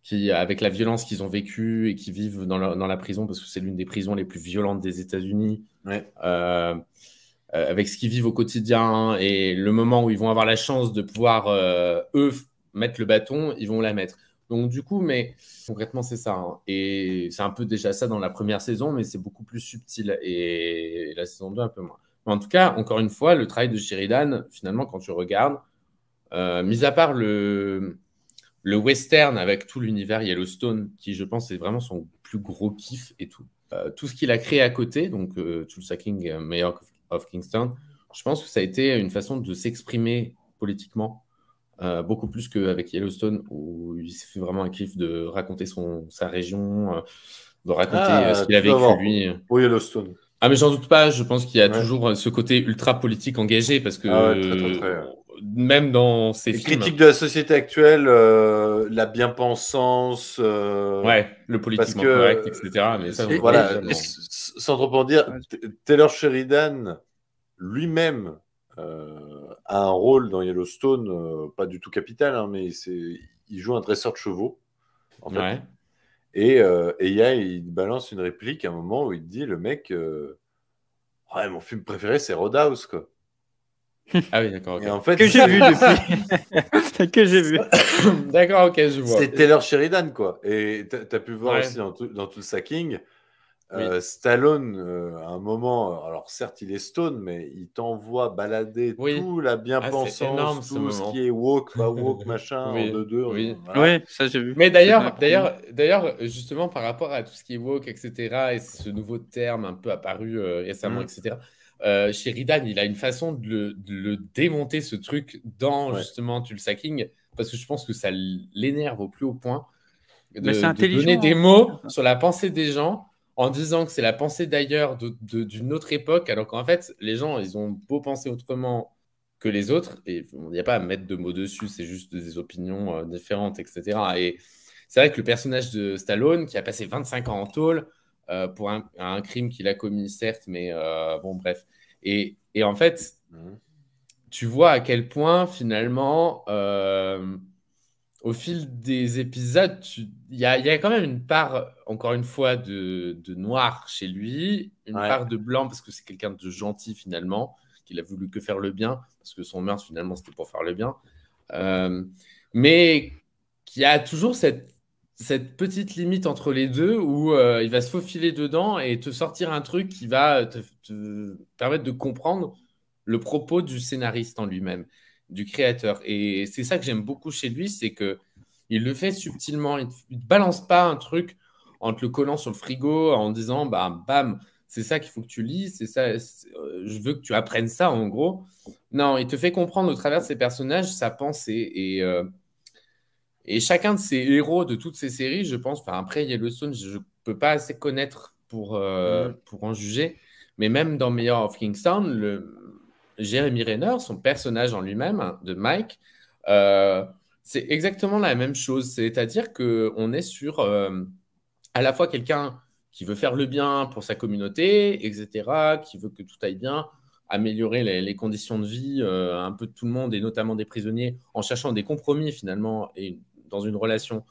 qui, avec la violence qu'ils ont vécue et qui vivent dans la prison, parce que c'est l'une des prisons les plus violentes des États-Unis, avec ce qu'ils vivent au quotidien et le moment où ils vont avoir la chance de pouvoir, eux, mettre le bâton, ils vont la mettre. Donc du coup, mais concrètement, c'est ça. Hein. Et c'est un peu déjà ça dans la première saison, mais c'est beaucoup plus subtil. Et la saison 2, un peu moins. En tout cas, encore une fois, le travail de Sheridan, finalement, quand tu regardes, mis à part le western avec tout l'univers Yellowstone, qui, je pense, est vraiment son plus gros kiff et tout. Tout ce qu'il a créé à côté, donc Tulsa King, Mayor of Kingstown, je pense que ça a été une façon de s'exprimer politiquement, beaucoup plus qu'avec Yellowstone, où il s'est fait vraiment un kiff de raconter sa région, de raconter ce qu'il a vécu, lui. Pour Yellowstone. Ah, mais j'en doute pas, je pense qu'il y a toujours ce côté ultra politique engagé parce que très. Même dans ces films. Critique de la société actuelle, la bien-pensance. Le politiquement correct, etc. Mais ça, voilà, sans trop en dire, Taylor Sheridan lui-même a un rôle dans Yellowstone, pas du tout capital, hein, mais il joue un dresseur de chevaux. En fait. Et il balance une réplique à un moment où il dit, le mec, mon film préféré, c'est Roadhouse, quoi. Ah oui, d'accord. Okay. Et en fait, que j'ai vu depuis. Que j'ai vu. D'accord, ok, je vois. C'est Taylor Sheridan, quoi. Et tu as pu voir aussi dans Tulsa King, Stallone, à un moment, alors certes, il est stone, mais il t'envoie balader tout la bien-pensance, énorme, tout ce qui est woke, pas woke, machin, en deux. Oui, ça j'ai vu. Mais d'ailleurs, justement, par rapport à tout ce qui est woke, etc., et ce nouveau terme un peu apparu récemment, etc., Sheridan, il a une façon de le démonter, ce truc, dans justement Tulsa King, parce que je pense que ça l'énerve au plus haut point de donner des mots sur la pensée des gens en disant que c'est la pensée d'ailleurs d'une autre époque, alors qu'en fait, les gens, ils ont beau penser autrement que les autres, et il n'y a pas à mettre de mots dessus, c'est juste des opinions différentes, etc. Et c'est vrai que le personnage de Stallone, qui a passé 25 ans en tôle, pour un crime qu'il a commis, certes, mais bon, bref. Et en fait, tu vois à quel point, finalement, au fil des épisodes, il y a quand même une part, encore une fois, de noir chez lui, une part de blanc, parce que c'est quelqu'un de gentil, finalement, qu'il a voulu que faire le bien, parce que son meurtre, finalement, c'était pour faire le bien. Mais qui a toujours cette petite limite entre les deux où il va se faufiler dedans et te sortir un truc qui va te permettre de comprendre le propos du scénariste en lui-même, du créateur. Et c'est ça que j'aime beaucoup chez lui, c'est qu'il le fait subtilement. Il ne balance pas un truc en te le collant sur le frigo, en disant bam, c'est ça qu'il faut que tu lis, c'est ça, je veux que tu apprennes ça en gros. Non, il te fait comprendre au travers de ses personnages sa pensée et chacun de ces héros de toutes ces séries, je pense, enfin après Yellowstone, je ne peux pas assez connaître pour en juger, mais même dans Mayor of Kingstown, Jeremy Renner, son personnage en lui-même, de Mike, c'est exactement la même chose. C'est-à-dire qu'on est sur à la fois quelqu'un qui veut faire le bien pour sa communauté, etc., qui veut que tout aille bien, améliorer les conditions de vie un peu de tout le monde, et notamment des prisonniers, en cherchant des compromis finalement, et dans une relation,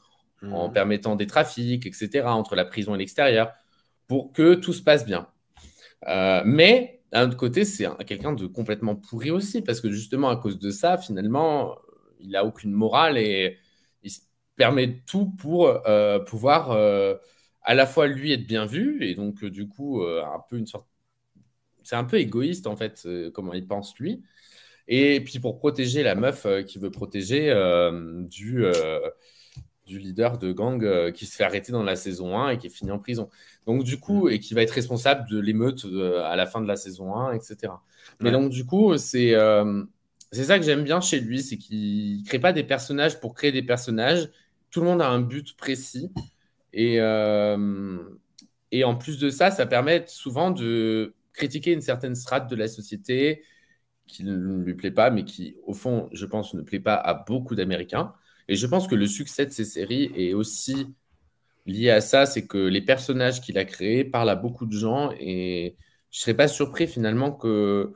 en permettant des trafics, etc., entre la prison et l'extérieur, pour que tout se passe bien. Mais d'un autre côté, c'est quelqu'un de complètement pourri aussi, parce que justement, à cause de ça, finalement, il n'a aucune morale et il se permet tout pour pouvoir à la fois lui être bien vu, et donc du coup, un peu une sorte... C'est un peu égoïste, en fait, comment il pense lui. Et puis pour protéger la meuf qui veut protéger du leader de gang qui se fait arrêter dans la saison 1 et qui est fini en prison. Donc du coup, et qui va être responsable de l'émeute à la fin de la saison 1, etc. Mais donc du coup, c'est ça que j'aime bien chez lui, c'est qu'il ne crée pas des personnages pour créer des personnages. Tout le monde a un but précis. Et en plus de ça, ça permet souvent de critiquer une certaine strate de la société qui ne lui plaît pas, mais qui, au fond, je pense, ne plaît pas à beaucoup d'Américains. Et je pense que le succès de ces séries est aussi lié à ça, c'est que les personnages qu'il a créés parlent à beaucoup de gens, et je ne serais pas surpris finalement que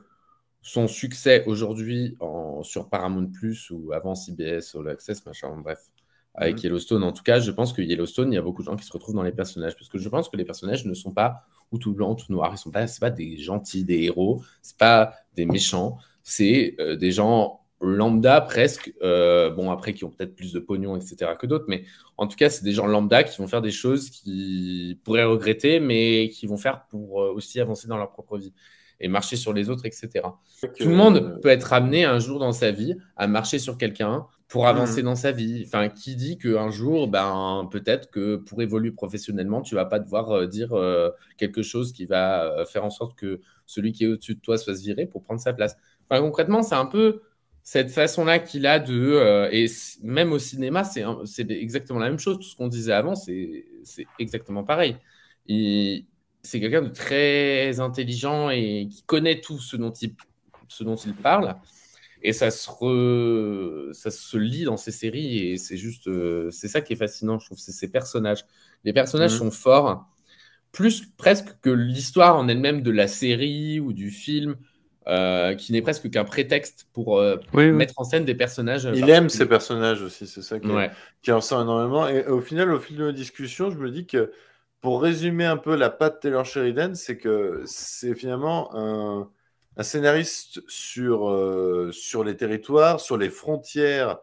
son succès aujourd'hui sur Paramount+, ou avant CBS, All Access, machin, bref, avec Yellowstone, en tout cas, je pense que Yellowstone, il y a beaucoup de gens qui se retrouvent dans les personnages, parce que je pense que les personnages ne sont pas ou tout blanc, tout noir, c'est pas des gentils, des héros, c'est pas des méchants, c'est des gens lambda presque, bon après qui ont peut-être plus de pognon, etc. que d'autres, mais en tout cas, c'est des gens lambda qui vont faire des choses qu'ils pourraient regretter, mais qui vont faire pour aussi avancer dans leur propre vie et marcher sur les autres, etc. Tout le monde peut être amené un jour dans sa vie à marcher sur quelqu'un pour avancer dans sa vie. Enfin, qui dit qu'un jour, ben, peut-être que pour évoluer professionnellement, tu vas pas devoir dire quelque chose qui va faire en sorte que celui qui est au-dessus de toi soit viré pour prendre sa place. Enfin, concrètement, c'est un peu cette façon-là qu'il a de... et même au cinéma, c'est exactement la même chose. Tout ce qu'on disait avant, c'est exactement pareil. C'est quelqu'un de très intelligent et qui connaît tout ce dont il parle. Et ça se lit dans ces séries, et c'est juste... c'est ça qui est fascinant, je trouve, c'est ces personnages. Les personnages sont forts, plus presque que l'histoire en elle-même de la série ou du film, qui n'est presque qu'un prétexte pour mettre en scène des personnages. Il aime ces personnages aussi, c'est ça qui ressort énormément. Et au final, au fil de la discussion, je me dis que pour résumer un peu la patte Taylor Sheridan, c'est que c'est finalement un scénariste sur les territoires, sur les frontières,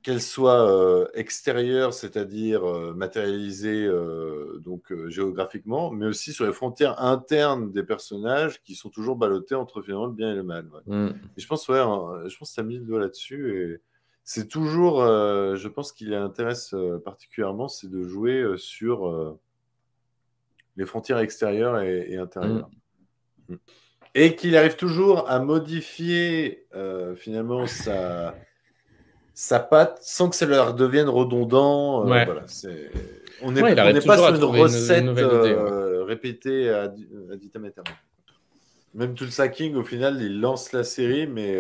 qu'elles soient extérieures, c'est-à-dire matérialisées géographiquement, mais aussi sur les frontières internes des personnages qui sont toujours ballottés entre finalement le bien et le mal. Et je pense que tu as mis le doigt là-dessus. Et c'est toujours, je pense qu'il intéresse particulièrement, c'est de jouer sur les frontières extérieures et intérieures. Et qu'il arrive toujours à modifier finalement sa patte sans que ça leur devienne redondant. Voilà, on n'est pas sur une recette répétée ad vitam aeternam. Même Tulsa King, au final, il lance la série, mais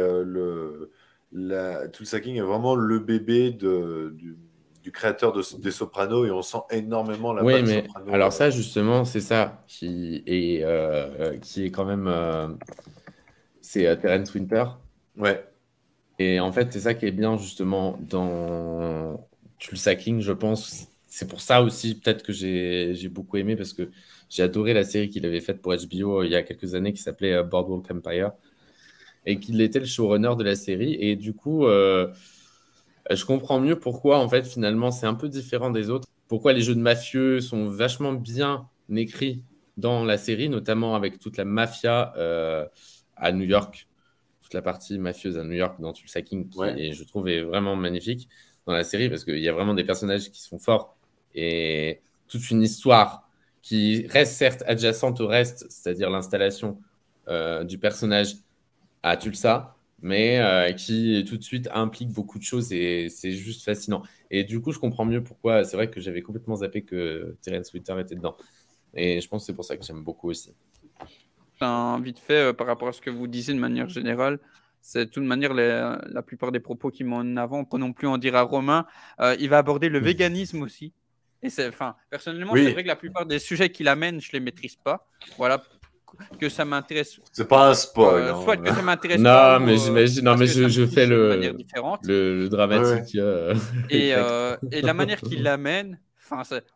Tulsa King est vraiment le bébé du créateur des Sopranos, et on sent énormément la patte Soprano. Alors ça, justement, c'est ça qui est quand même... c'est Terence Winter. Ouais. Et en fait, c'est ça qui est bien, justement, dans Tulsa King, je pense. C'est pour ça aussi, peut-être que j'ai beaucoup aimé, parce que j'ai adoré la série qu'il avait faite pour HBO il y a quelques années, qui s'appelait Boardwalk Empire, et qu'il était le showrunner de la série. Et du coup, je comprends mieux pourquoi, en fait, finalement, c'est un peu différent des autres. Pourquoi les jeux de mafieux sont vachement bien écrits dans la série, notamment avec toute la mafia à New York, toute la partie mafieuse à New York dans Tulsa King, qui je trouve est vraiment magnifique dans la série, parce qu'il y a vraiment des personnages qui sont forts et toute une histoire qui reste certes adjacente au reste, c'est-à-dire l'installation du personnage à Tulsa, mais qui tout de suite implique beaucoup de choses et c'est juste fascinant. Et du coup, je comprends mieux pourquoi. C'est vrai que j'avais complètement zappé que Terence Winter était dedans. Et je pense que c'est pour ça que j'aime beaucoup aussi. Vite fait, par rapport à ce que vous disiez de manière générale, c'est de toute manière la plupart des propos qu'il met en avant, pour non plus en dire à Romain, il va aborder le véganisme aussi. Et personnellement, c'est vrai que la plupart des sujets qu'il amène, je ne les maîtrise pas. Voilà, que ça m'intéresse. C'est pas un spoil. Soit que ça m'intéresse non, pas. Mais j'imagine, non, mais je fais le dramatique. Et la manière qu'il l'amène,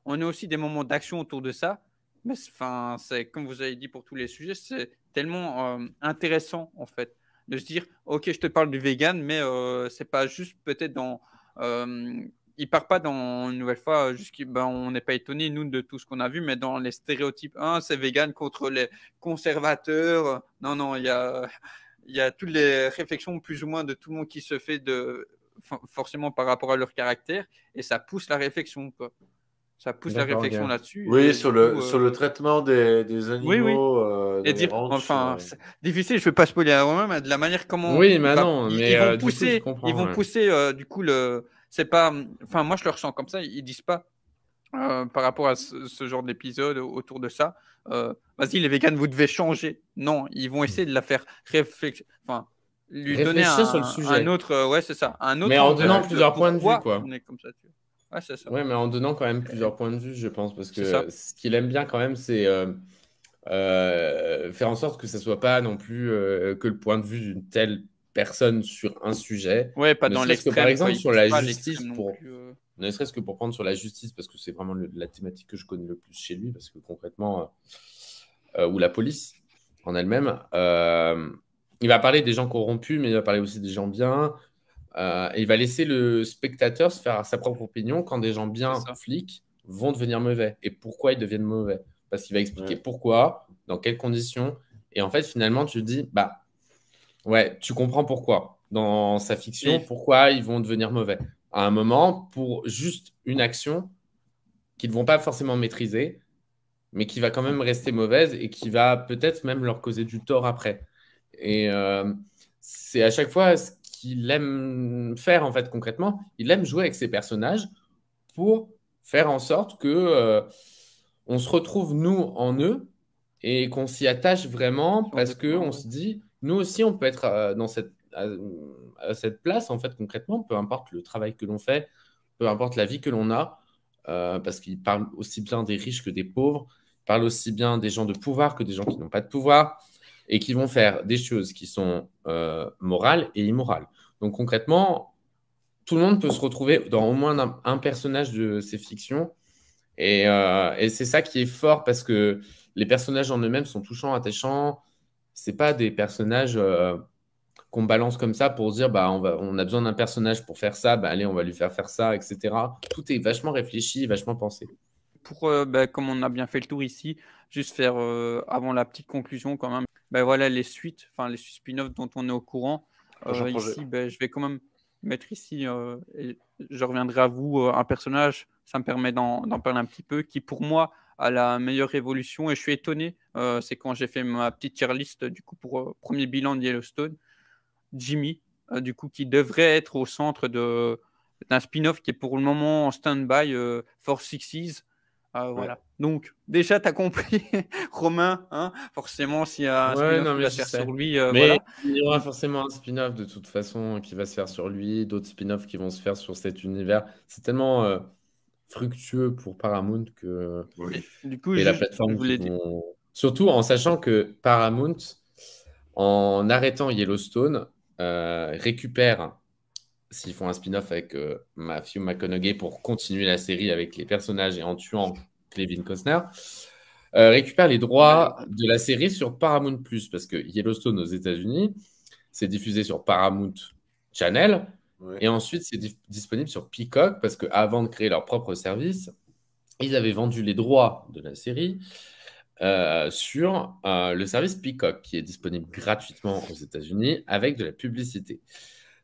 on a aussi des moments d'action autour de ça. Mais c'est comme vous avez dit pour tous les sujets, c'est tellement intéressant en fait de se dire ok, je te parle du vegan, mais c'est pas juste peut-être dans il part pas dans une nouvelle fois on n'est pas étonné nous de tout ce qu'on a vu, mais dans les stéréotypes c'est vegan contre les conservateurs. Non, il y a toutes les réflexions plus ou moins de tout le monde qui se fait forcément par rapport à leur caractère, et ça pousse la réflexion quoi. Ça pousse la réflexion là-dessus. Oui, sur le traitement des animaux. Oui. Et dire, c'est difficile, je ne vais pas spoiler à Romain, mais de la manière comment ils vont pousser, du coup, c'est pas, moi je le ressens comme ça, ils disent pas par rapport à ce genre d'épisode autour de ça, vas-y les véganes, vous devez changer. Non, ils vont essayer de la faire réfléchir, lui donner sur le sujet. un autre, c'est ça, un autre. Mais en donnant plusieurs points de vue, quoi. On est comme ça, c'est ça. Ouais, mais en donnant quand même plusieurs points de vue, je pense, parce que ce qu'il aime bien quand même, c'est faire en sorte que ça soit pas non plus que le point de vue d'une telle personne sur un sujet. Ouais, pas dans l'extrême. Par exemple, sur la justice, ne serait-ce que pour prendre sur la justice, parce que c'est vraiment la thématique que je connais le plus chez lui, parce que concrètement, ou la police en elle-même, il va parler des gens corrompus, mais il va parler aussi des gens bien. Et il va laisser le spectateur se faire sa propre opinion quand des gens bien flics vont devenir mauvais. Et pourquoi ils deviennent mauvais? Parce qu'il va expliquer pourquoi, dans quelles conditions. Et en fait, finalement, tu te dis, tu comprends pourquoi. Dans sa fiction, pourquoi ils vont devenir mauvais. À un moment, pour juste une action qu'ils ne vont pas forcément maîtriser, mais qui va quand même rester mauvaise et qui va peut-être même leur causer du tort après. Et c'est à chaque fois qu'il aime faire, en fait, concrètement. Il aime jouer avec ses personnages pour faire en sorte que on se retrouve, nous, en eux et qu'on s'y attache vraiment parce qu'on se dit, nous aussi, on peut être à cette place, en fait, concrètement, peu importe le travail que l'on fait, peu importe la vie que l'on a, parce qu'il parle aussi bien des riches que des pauvres, il parle aussi bien des gens de pouvoir que des gens qui n'ont pas de pouvoir, et qui vont faire des choses qui sont morales et immorales. Donc concrètement, tout le monde peut se retrouver dans au moins un personnage de ces fictions. Et c'est ça qui est fort, parce que les personnages en eux-mêmes sont touchants, attachants. Ce n'est pas des personnages qu'on balance comme ça pour dire on a besoin d'un personnage pour faire ça, allez, on va lui faire ça, etc. Tout est vachement réfléchi, vachement pensé. Pour, comme on a bien fait le tour ici, juste faire avant la petite conclusion quand même, voilà les suites, les spin-offs dont on est au courant. Ici, je vais quand même mettre ici, et je reviendrai à vous, un personnage, ça me permet d'en parler un petit peu, qui pour moi a la meilleure évolution, et je suis étonné, c'est quand j'ai fait ma petite tier list du coup pour premier bilan de Yellowstone, Jimmy, du coup qui devrait être au centre d'un spin-off qui est pour le moment en stand-by, for Sixes. Voilà. Donc, déjà, tu as compris, Romain, forcément, s'il y a un spin-off qui va se faire sur lui. Mais il y aura forcément un spin-off de toute façon qui va se faire sur lui, d'autres spin-offs qui vont se faire sur cet univers. C'est tellement fructueux pour Paramount que. Du coup, et la plateforme surtout en sachant que Paramount, en arrêtant Yellowstone, récupère. S'ils font un spin-off avec Matthew McConaughey pour continuer la série avec les personnages et en tuant Kevin Costner, récupère les droits de la série sur Paramount+, parce que Yellowstone aux États-Unis, c'est diffusé sur Paramount Channel, et ensuite c'est disponible sur Peacock, parce qu'avant de créer leur propre service, ils avaient vendu les droits de la série sur le service Peacock, qui est disponible gratuitement aux États-Unis avec de la publicité.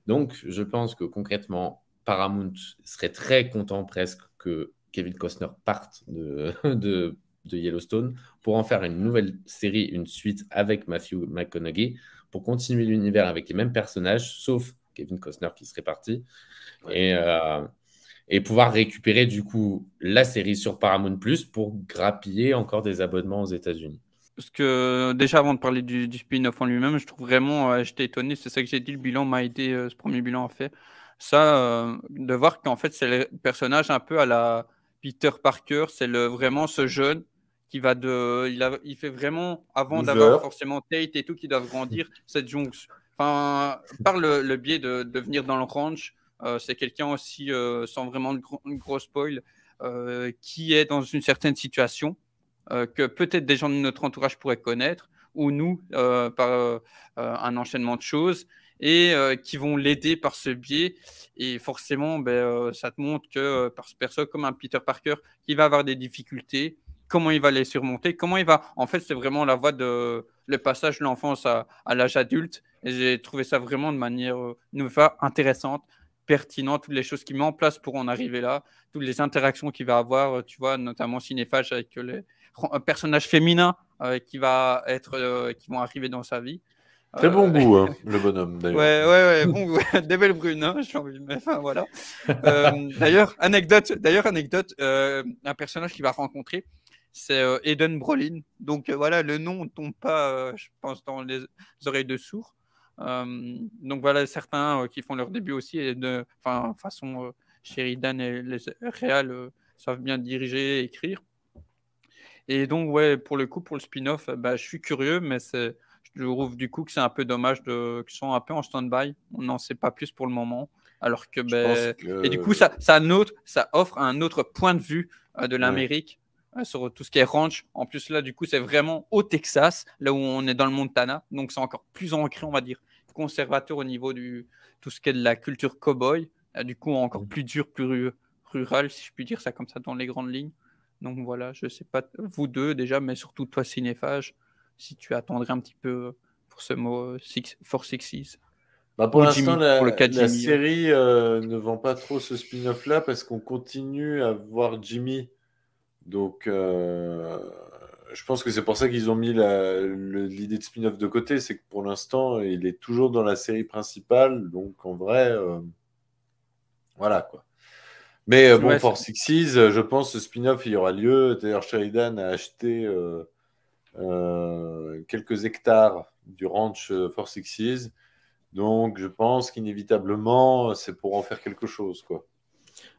Donc, je pense que concrètement, Paramount serait très content presque que Kevin Costner parte de de Yellowstone pour en faire une nouvelle série, une suite avec Matthew McConaughey pour continuer l'univers avec les mêmes personnages, sauf Kevin Costner qui serait parti. Ouais. Et pouvoir récupérer du coup la série sur Paramount Plus pour grappiller encore des abonnements aux États-Unis. Parce que déjà avant de parler du spin-off en lui-même, je trouve vraiment, j'étais étonné, c'est ça que j'ai dit, le bilan m'a aidé, ce premier bilan a fait. Ça, de voir qu'en fait c'est le personnage un peu à la Peter Parker, c'est vraiment ce jeune qui va il fait vraiment, avant d'avoir forcément Tate et tout, qui doivent grandir, cette jonction. Enfin, par le biais de venir dans le ranch, c'est quelqu'un aussi, sans vraiment de gros spoil, qui est dans une certaine situation que peut-être des gens de notre entourage pourraient connaître, ou nous, par un enchaînement de choses, et qui vont l'aider par ce biais. Et forcément, ça te montre que par ce perso, comme un Peter Parker, qui va avoir des difficultés, comment il va les surmonter, comment il va... En fait, c'est vraiment la voie de le passage de l'enfance à l'âge adulte. Et j'ai trouvé ça vraiment de manière intéressante, pertinente, toutes les choses qu'il met en place pour en arriver là, toutes les interactions qu'il va avoir, tu vois, notamment cinéphage avec les personnages féminins qui vont arriver dans sa vie. Très bon goût, hein, le bonhomme, d'ailleurs. Ouais, bon goût. Des belles brunes, hein, j'ai envie de mettre. Enfin, voilà. D'ailleurs, anecdote, un personnage qu'il va rencontrer, c'est Eden Brolin. Donc voilà, le nom ne tombe pas, je pense, dans les oreilles de sourds. Donc voilà, certains qui font leur début aussi, façon Sheridan et les réals savent bien diriger et écrire. Et donc, ouais, pour le coup, pour le spin-off, je suis curieux, mais je trouve du coup que c'est un peu dommage qu'ils sont un peu en stand-by. On n'en sait pas plus pour le moment. Alors que, Et du coup, ça offre un autre point de vue de l'Amérique sur tout ce qui est ranch. En plus, là, du coup, c'est vraiment au Texas, là où on est dans le Montana. Donc, c'est encore plus ancré, on va dire, conservateur au niveau du tout ce qui est de la culture cow-boy. Du coup, encore plus dur, plus rural, si je puis dire ça comme ça, dans les grandes lignes. Donc voilà, je ne sais pas, vous deux déjà, mais surtout toi, cinéphage, si tu attendrais un petit peu pour ce mot For Sixes. Pour l'instant, la série ne vend pas trop ce spin-off-là parce qu'on continue à voir Jimmy. Donc, je pense que c'est pour ça qu'ils ont mis l'idée de spin-off de côté. C'est que pour l'instant, il est toujours dans la série principale. Donc, en vrai, voilà quoi. Mais For Sixes, je pense ce spin-off, il y aura lieu. D'ailleurs, Sheridan a acheté quelques hectares du ranch For Sixes. Donc, je pense qu'inévitablement, c'est pour en faire quelque chose, quoi.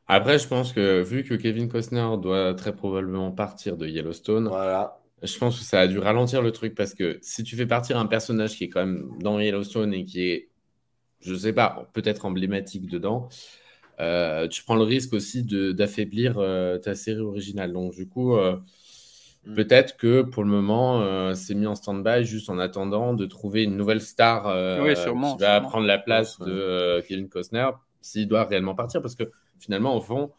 Après, je pense que vu que Kevin Costner doit très probablement partir de Yellowstone, je pense que ça a dû ralentir le truc parce que si tu fais partir un personnage qui est quand même dans Yellowstone et qui est, je sais pas, peut-être emblématique dedans, tu prends le risque aussi d'affaiblir ta série originale. Donc, du coup, peut-être que pour le moment, c'est mis en stand-by juste en attendant de trouver une nouvelle star qui va prendre la place de Kevin Costner s'il doit réellement partir. Parce que finalement, au fond,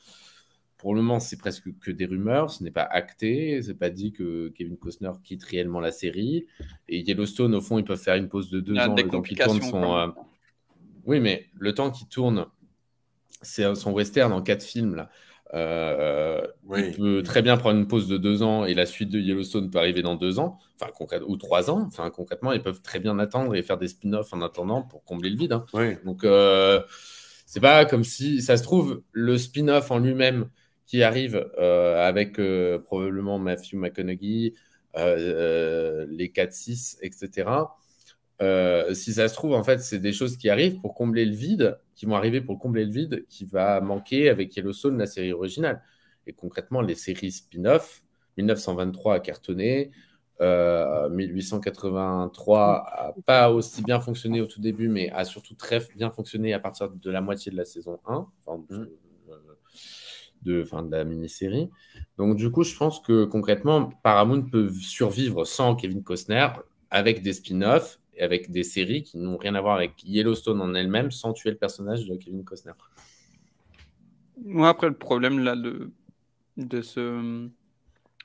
pour le moment, c'est presque que des rumeurs. Ce n'est pas acté. C'est pas dit que Kevin Costner quitte réellement la série. Et Yellowstone, au fond, ils peuvent faire une pause de 2 ans. Le temps qu'ils tournent Oui, mais le temps qu'ils tournent, c'est son western en 4 films là. Il peut très bien prendre une pause de 2 ans et la suite de Yellowstone peut arriver dans 2 ans, ou 3 ans. Enfin, concrètement, ils peuvent très bien attendre et faire des spin-offs en attendant pour combler le vide. Hein. Donc, c'est pas comme si, ça se trouve, le spin-off en lui-même qui arrive avec probablement Matthew McConaughey, les 4-6, etc. Si ça se trouve, en fait, c'est des choses qui arrivent pour combler le vide, qui vont arriver pour combler le vide qui va manquer avec Yellowstone, la série originale. Et concrètement, les séries spin-off, 1923 a cartonné, 1883 a pas aussi bien fonctionné au tout début, mais a surtout très bien fonctionné à partir de la moitié de la saison 1, de la mini-série. Donc, du coup, je pense que concrètement, Paramount peut survivre sans Kevin Costner avec des spin-offs et avec des séries qui n'ont rien à voir avec Yellowstone en elle-même sans tuer le personnage de Kevin Costner. Moi, après, le problème là de ce...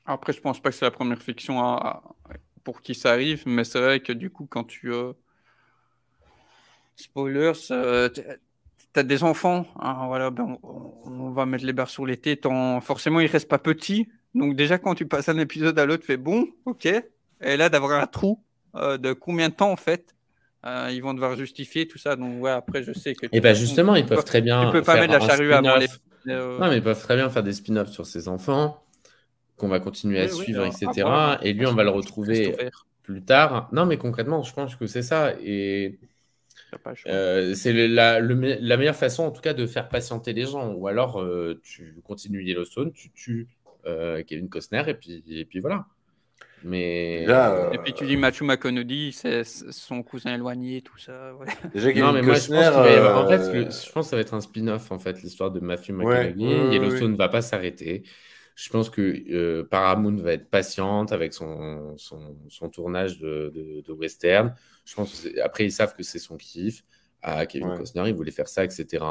Après, je pense pas que c'est la première fiction pour qui ça arrive, mais c'est vrai que du coup, quand tu... Spoilers, t'as des enfants, hein, voilà, on va mettre les barres sur l'été, forcément, ils restent pas petits, Donc déjà, quand tu passes un épisode à l'autre, tu fais bon, ok. Et là, d'avoir un trou de combien de temps, en fait, ils vont devoir justifier tout ça. Donc ouais, après, je sais que Et bah justement, ils peuvent très tu bien peux pas mettre faire la un charrue avant les... spin-off. Non, mais ils peuvent très bien faire des spin-offs sur ses enfants, qu'on va continuer à Oui, suivre, à voir, hein. etc. Et lui, on va le Je reste retrouver ouvert. plus tard. Non, mais concrètement, je pense que c'est ça. Et T'as pas le choix. c'est la meilleure façon, en tout cas, de faire patienter les gens. Ou alors, tu continues Yellowstone, tu tues Kevin Costner, et puis voilà. Mais Déjà, Et puis tu dis Matthew McConaughey, c'est son cousin éloigné, tout ça. Ouais. déjà non, Kevin mais moi, je Costner. pense qu'il va y avoir. En fait, je pense que ça va être un spin-off, en fait, l'histoire de Matthew Ouais, McConaughey. Yellowstone ne va pas s'arrêter. Je pense que Paramount va être patiente avec son tournage de western. Je pense après, ils savent que c'est son kiff. Kevin Ouais. Costner, il voulait faire ça, etc.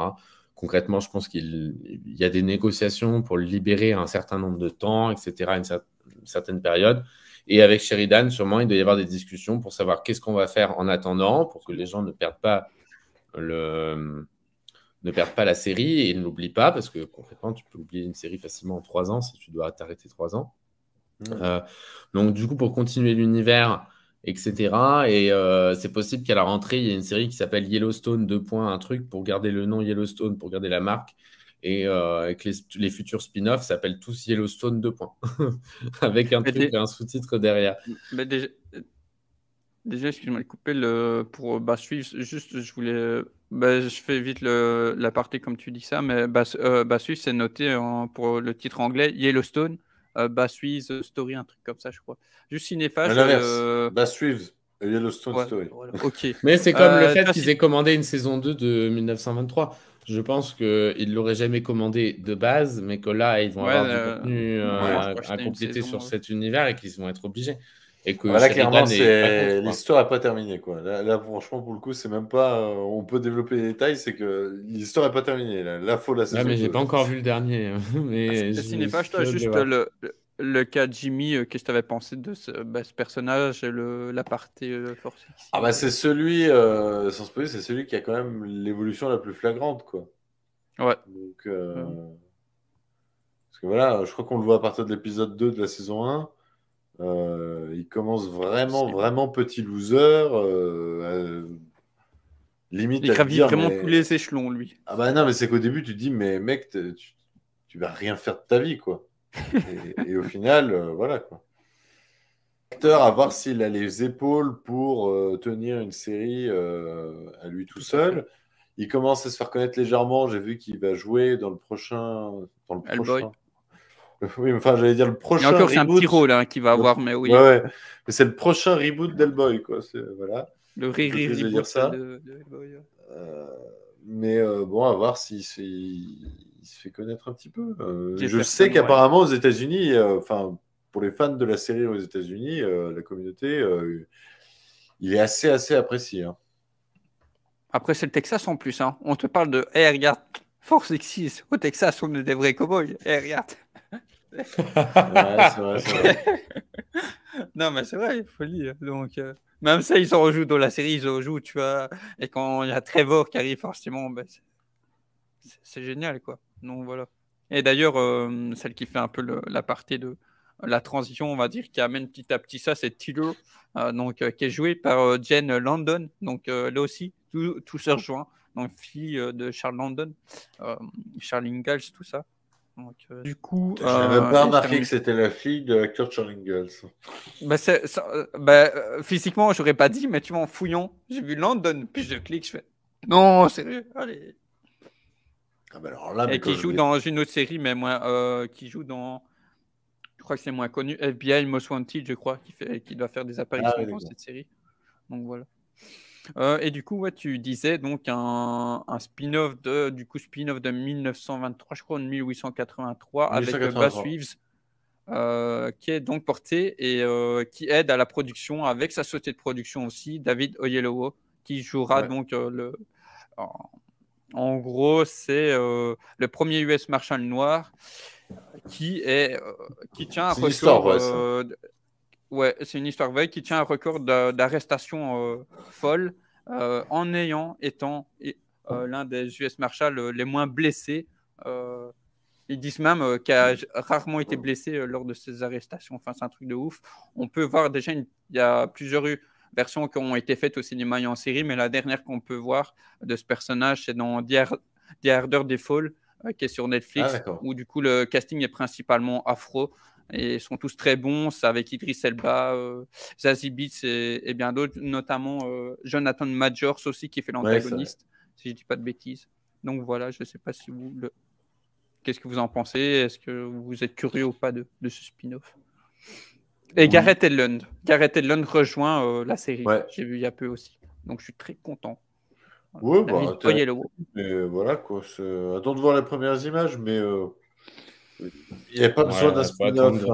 Concrètement, je pense qu'il y a des négociations pour le libérer un certain nombre de temps, etc., une certaine période. Et avec Sheridan, sûrement, il doit y avoir des discussions pour savoir qu'est-ce qu'on va faire en attendant, pour que les gens ne perdent pas la série et ne l'oublient pas, parce que concrètement, tu peux oublier une série facilement en 3 ans si tu dois t'arrêter 3 ans. Donc, du coup, pour continuer l'univers, etc. Et c'est possible qu'à la rentrée, il y ait une série qui s'appelle Yellowstone, un truc, pour garder le nom Yellowstone, pour garder la marque. Et que les futurs spin-offs s'appellent tous Yellowstone, avec un truc et un sous-titre derrière. Mais déjà, excuse-moi de couper pour suivre. Juste, je voulais. Je fais vite la partie comme tu dis ça, mais suivre, c'est noté pour le titre anglais Yellowstone, suivre Story, un truc comme ça, je crois. Juste Cinéphage. Bass Reeves, Yellowstone Ouais, Story. voilà, ok. Mais c'est comme le fait toi, qu'ils aient commandé une saison 2 de 1923. Je pense qu'ils ne l'auraient jamais commandé de base, mais que là, ils vont avoir du contenu à compléter sur cet univers et qu'ils vont être obligés. Et que Là, clairement, n'est l'histoire n'est pas terminée, quoi. Là, franchement, pour le coup, c'est même pas. On peut développer les détails, c'est que l'histoire n'est pas terminée. Là, faut la saison. Mais j'ai pas encore vu le dernier. Mais Cinéphage, toi, juste le cas de Jimmy, qu'est-ce que tu avais pensé de ce personnage et la partie Force X? C'est celui, sans spoiler, c'est celui qui a quand même l'évolution la plus flagrante, quoi. Ouais. Donc, parce que voilà, je crois qu'on le voit à partir de l'épisode 2 de la saison 1. Il commence vraiment petit loser. Limite il gravit vraiment mais... tous les échelons, lui. Non, mais c'est qu'au début, tu te dis, mais mec, tu vas rien faire de ta vie, quoi. et au final, voilà, quoi. Acteur, à voir s'il a les épaules pour tenir une série à lui tout seul. Il commence à se faire connaître légèrement. J'ai vu qu'il va jouer dans le prochain. Hellboy. Oui, enfin, j'allais dire le prochain. Et encore, c'est un petit rôle qu'il va avoir, mais oui. Ouais. Mais c'est le prochain reboot d'Hellboy, quoi. Voilà. Le reboot ça. de Hellboy. Mais bon, à voir s'il se fait connaître un petit peu. Je sais qu'apparemment, aux États-Unis, pour les fans de la série aux États-Unis, la communauté, il est assez apprécié. Hein. Après, c'est le Texas en plus. Hein. On te parle de hey, regarde, Force X6. Au Texas, on est des vrais cowboys. Hey, regarde. C'est vrai. Non, mais c'est vrai, il faut le dire. Donc, même ça, ils en rejouent dans la série, ils en rejouent, tu vois. Et quand il y a Trevor qui arrive, forcément, c'est génial, quoi. Donc, voilà. Et d'ailleurs, celle qui fait un peu la partie de la transition, on va dire, qui amène petit à petit ça, c'est Tiller, qui est jouée par Jen Landon. Donc, là aussi, tout se rejoint. Donc, fille de Charles Landon, Charles Ingalls, tout ça. Donc, du coup, je n'avais même pas remarqué que c'était la fille de l'acteur Charles Ingalls. Physiquement, j'aurais pas dit, mais tu vois, en fouillant, j'ai vu Landon, puis je clique, je fais non, sérieux, allez. Alors là, et qui joue dans une autre série, mais qui joue dans, je crois que c'est moins connu, FBI Most Wanted, je crois, qui doit faire des apparitions dans cette série. Donc voilà. Et du coup, tu disais donc un spin-off de 1923, je crois, de 1883, avec Bass Reeves, qui est donc porté et qui aide à la production avec sa société de production aussi, David Oyelowo, qui jouera donc en gros, c'est le premier US Marshal noir qui tient un record. C'est une histoire vraie qui tient un record d'arrestation folle en étant l'un des US Marshals les moins blessés Ils disent même qu'il a rarement été blessé lors de ses arrestations. Enfin, c'est un truc de ouf. On peut voir déjà, il y a plusieurs versions qui ont été faites au cinéma et en série, mais la dernière qu'on peut voir de ce personnage, c'est dans The Harder They Fall, qui est sur Netflix, où du coup le casting est principalement afro. Et ils sont tous très bons. C'est avec Idris Elba, Zazie Beetz et bien d'autres, notamment Jonathan Majors aussi, qui fait l'antagoniste, si je ne dis pas de bêtises. Donc voilà, je ne sais pas si qu'est-ce que vous en pensez. Est-ce que vous êtes curieux ou pas de ce spin-off? Et Gareth Edlund. Gareth Edlund rejoint la série. J'ai vu il y a peu aussi. Donc je suis très content. Oui, mais voilà quoi. Attends de voir les premières images, mais il n'y a pas besoin d'un spin-off.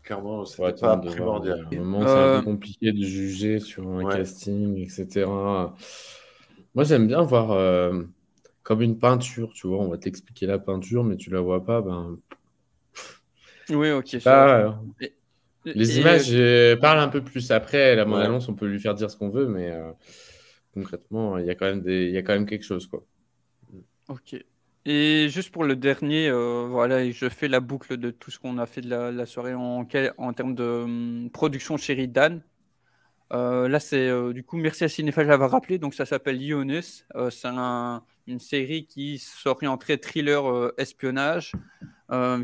Clairement, c'était pas primordial. À un moment, c'est un peu compliqué de juger sur un casting, etc. Moi, j'aime bien voir comme une peinture, tu vois. On va t'expliquer la peinture, mais tu la vois pas. Oui, ok. Les images parlent un peu plus. Après, la bande-annonce, on peut lui faire dire ce qu'on veut, mais concrètement, il y a quand même quelque chose, quoi. Ok. Et juste pour le dernier, voilà, je fais la boucle de tout ce qu'on a fait de la soirée en termes de production Sheridan. Là, c'est du coup, merci à Cinéphage d'avoir rappelé. Donc, ça s'appelle Ionis. C'est une série qui s'orienterait thriller espionnage,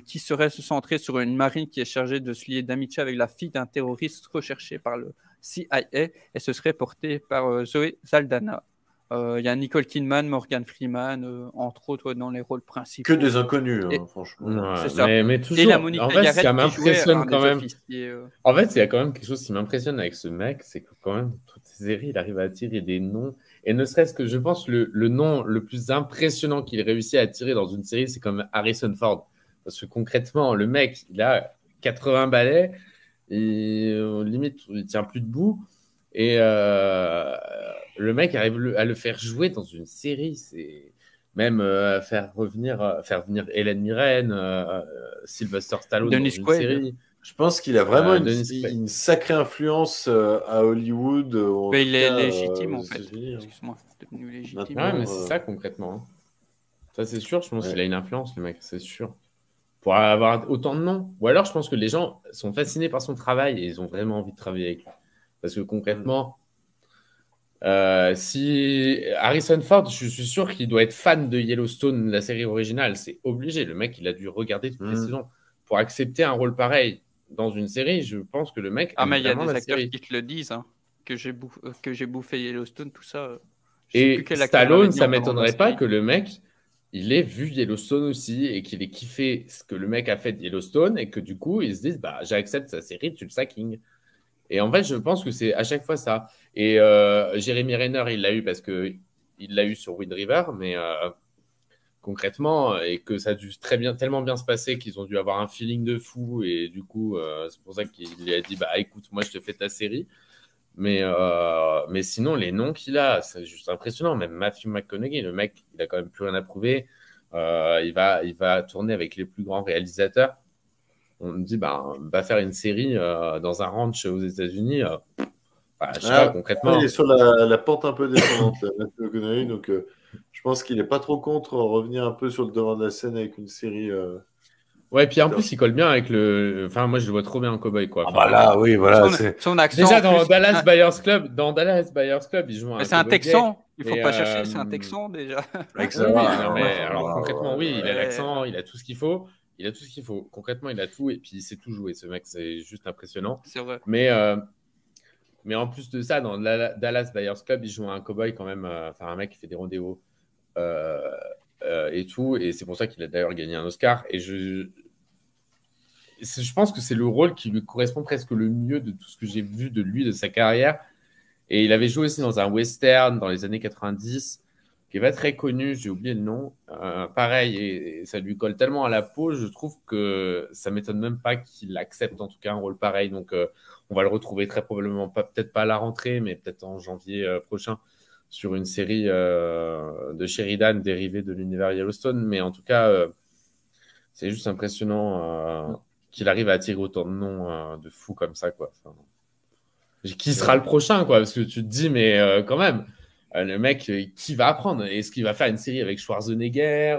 qui serait centrée sur une marine qui est chargée de se lier d'amitié avec la fille d'un terroriste recherché par le CIA, et ce serait porté par Zoé Saldana. Il y a Nicole Kidman, Morgan Freeman, entre autres, dans les rôles principaux. Que des inconnus, franchement. C'est ça. Mais toujours, et la Monica Garrett ça m'impressionne quand même. Officiers, En fait, il y a quand même quelque chose qui m'impressionne avec ce mec, c'est que quand même, toutes ces séries, il arrive à attirer des noms. Et ne serait-ce que, je pense, le nom le plus impressionnant qu'il réussit à attirer dans une série, c'est comme Harrison Ford. Parce que concrètement, le mec, il a 80 balais, et limite, il tient plus debout. Et le mec arrive à le faire jouer dans une série. C'est même faire venir Hélène Mirren, Sylvester Stallone dans une série. Je pense qu'il a vraiment une sacrée influence à Hollywood. Mais il est légitime, en fait. Excuse-moi, c'est devenu légitime. Ouais, mais c'est ça concrètement. Ça, c'est sûr. Je pense qu'il a une influence, le mec, c'est sûr. Pour avoir autant de noms. Ou alors, je pense que les gens sont fascinés par son travail et ils ont vraiment envie de travailler avec lui. Parce que concrètement, si Harrison Ford, je suis sûr qu'il doit être fan de Yellowstone, la série originale. C'est obligé. Le mec, il a dû regarder toutes les saisons. Pour accepter un rôle pareil dans une série, je pense que le mec. Ah, mais il y a des acteurs qui te le disent, hein, que j'ai bouffé Yellowstone, tout ça. Et Stallone, ça m'étonnerait pas que le mec, il ait vu Yellowstone aussi et qu'il ait kiffé ce que le mec a fait de Yellowstone et que du coup, il se dise, j'accepte sa série, tu le sacking. Et en fait, je pense que c'est à chaque fois ça. Et Jeremy Renner, il l'a eu parce qu'il l'a eu sur Wind River, mais concrètement, et que ça a dû tellement bien se passer qu'ils ont dû avoir un feeling de fou. Et du coup, c'est pour ça qu'il lui a dit, écoute, moi, je te fais ta série. Mais sinon, les noms qu'il a, c'est juste impressionnant. Même Matthew McConaughey, le mec, il a quand même plus rien à prouver. Il va tourner avec les plus grands réalisateurs. On me dit, va faire une série dans un ranch aux États-Unis. Je sais pas, concrètement. Il est sur la pente un peu descendante, Matthew McConaughey, donc je pense qu'il n'est pas trop contre revenir un peu sur le devant de la scène avec une série. Ouais, puis en plus, il colle bien avec le. Enfin, moi, je le vois trop bien en cowboy, quoi. Là, oui, voilà. Son accent. Déjà, dans Dallas Buyers Club, il joue un. Mais c'est un Texan. Il faut pas chercher, c'est un Texan déjà. Alors, concrètement, oui, il a l'accent, il a tout ce qu'il faut. Concrètement, il a tout et puis il sait tout jouer. Ce mec, c'est juste impressionnant. C'est vrai. Mais en plus de ça, dans Dallas Buyers Club, il joue un cowboy quand même. Un mec qui fait des rodéos et tout. Et c'est pour ça qu'il a d'ailleurs gagné un Oscar. Et je pense que c'est le rôle qui lui correspond presque le mieux de tout ce que j'ai vu de lui, de sa carrière. Et il avait joué aussi dans un western dans les années 90. Qui n'est pas très connu, j'ai oublié le nom. Pareil, et ça lui colle tellement à la peau, je trouve que ça ne m'étonne même pas qu'il accepte en tout cas un rôle pareil. Donc, on va le retrouver très probablement, peut-être pas à la rentrée, mais peut-être en janvier prochain, sur une série de Sheridan dérivée de l'univers Yellowstone. Mais en tout cas, c'est juste impressionnant qu'il arrive à attirer autant de noms de fous comme ça, quoi. Qui sera le prochain, quoi? Parce que tu te dis, mais quand même... le mec, qui va apprendre? Est-ce qu'il va faire une série avec Schwarzenegger?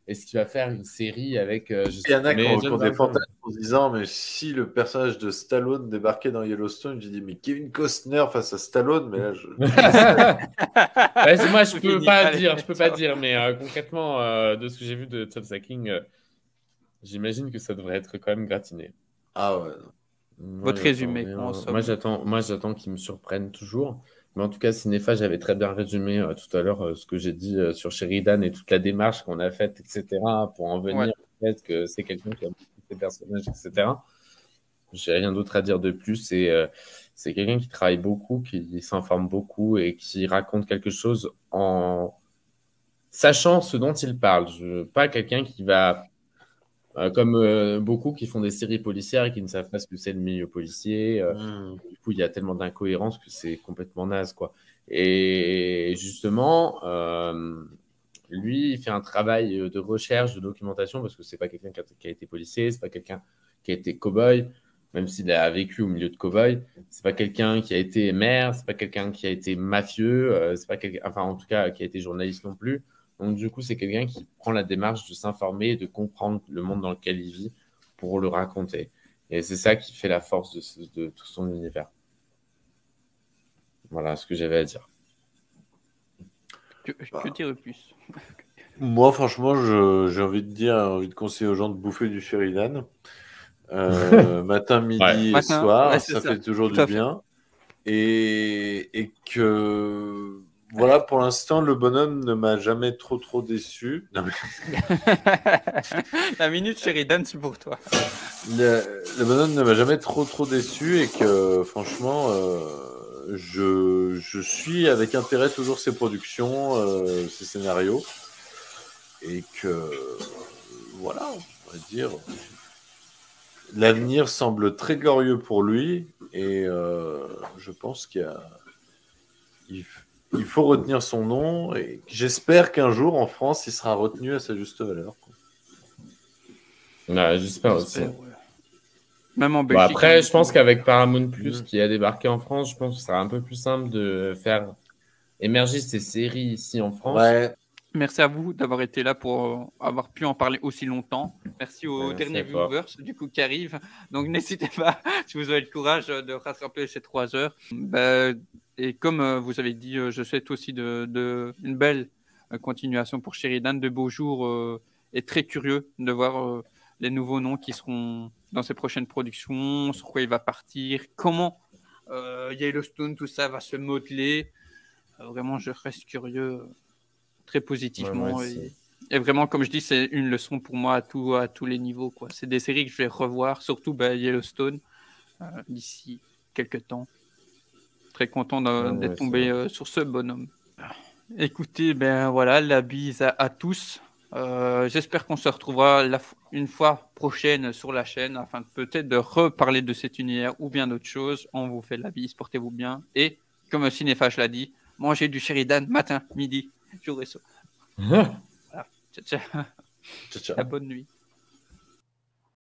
est-ce qu'il va faire une série avec. Il y en a qui ont des fantasmes en se disant, mais si le personnage de Stallone débarquait dans Yellowstone, je dis, mais Kevin Costner face à Stallone, mais là, moi, je peux pas dire, mais concrètement, de ce que j'ai vu de Tulsa King, j'imagine que ça devrait être quand même gratiné. Ah ouais. Votre résumé. Moi, j'attends qu'ils me surprennent toujours. Mais en tout cas, Cinéphage j'avais très bien résumé tout à l'heure ce que j'ai dit sur Sheridan et toute la démarche qu'on a faite, etc., pour en venir au fait que c'est quelqu'un qui a beaucoup de personnages, etc. J'ai rien d'autre à dire de plus. C'est quelqu'un qui travaille beaucoup, qui s'informe beaucoup et qui raconte quelque chose en sachant ce dont il parle. Pas quelqu'un qui va... comme beaucoup qui font des séries policières et qui ne savent pas ce que c'est le milieu policier. Du coup, il y a tellement d'incohérences que c'est complètement naze, quoi. Et justement, lui, il fait un travail de recherche, de documentation, parce que c'est pas quelqu'un qui a été policier, c'est pas quelqu'un qui a été cow-boy, même s'il a vécu au milieu de cow-boy. C'est pas quelqu'un qui a été maire, c'est pas quelqu'un qui a été mafieux, c'est pas quelqu'un, enfin, en tout cas, qui a été journaliste non plus. Donc, du coup, c'est quelqu'un qui prend la démarche de s'informer et de comprendre le monde dans lequel il vit pour le raconter. Et c'est ça qui fait la force de tout son univers. Voilà ce que j'avais à dire. Que dire plus? Moi, franchement, j'ai envie de conseiller aux gens de bouffer du Sheridan. Matin, midi et soir, ça fait toujours du bien. Et que... Voilà, pour l'instant, le bonhomme ne m'a jamais trop déçu. Non, mais... La minute Sheridan, c'est pour toi. Le bonhomme ne m'a jamais trop déçu et que, franchement, je suis avec intérêt toujours ses productions, ses scénarios. Et que, voilà, on va dire, l'avenir semble très glorieux pour lui. Et je pense qu'il faut retenir son nom et j'espère qu'un jour en France il sera retenu à sa juste valeur. Ouais, j'espère aussi. Ouais. Même en Belgique. Après, je pense qu'avec Paramount Plus qui a débarqué en France, je pense que ce sera un peu plus simple de faire émerger ces séries ici en France. Ouais. Merci à vous d'avoir été là pour avoir pu en parler aussi longtemps. Merci aux derniers viewers du coup qui arrivent. Donc n'hésitez pas, si vous avez le courage, de rattraper ces 3 heures. Et comme vous avez dit, je souhaite aussi une belle continuation pour Sheridan, de beaux jours et très curieux de voir les nouveaux noms qui seront dans ses prochaines productions, sur quoi il va partir, comment Yellowstone, tout ça va se modeler. Vraiment, je reste curieux très positivement. Et vraiment, comme je dis, c'est une leçon pour moi à tous les niveaux, quoi. C'est des séries que je vais revoir, surtout Yellowstone, d'ici quelques temps. Très content d'être tombé sur ce bonhomme. Écoutez, voilà, la bise à tous. J'espère qu'on se retrouvera une fois prochaine sur la chaîne afin peut-être de reparler de cet univers ou bien d'autres choses. On vous fait la bise, portez-vous bien. Et comme Cinéphage l'a dit, mangez du Sheridan matin, midi, jour et soir. Voilà. Ciao. La bonne nuit.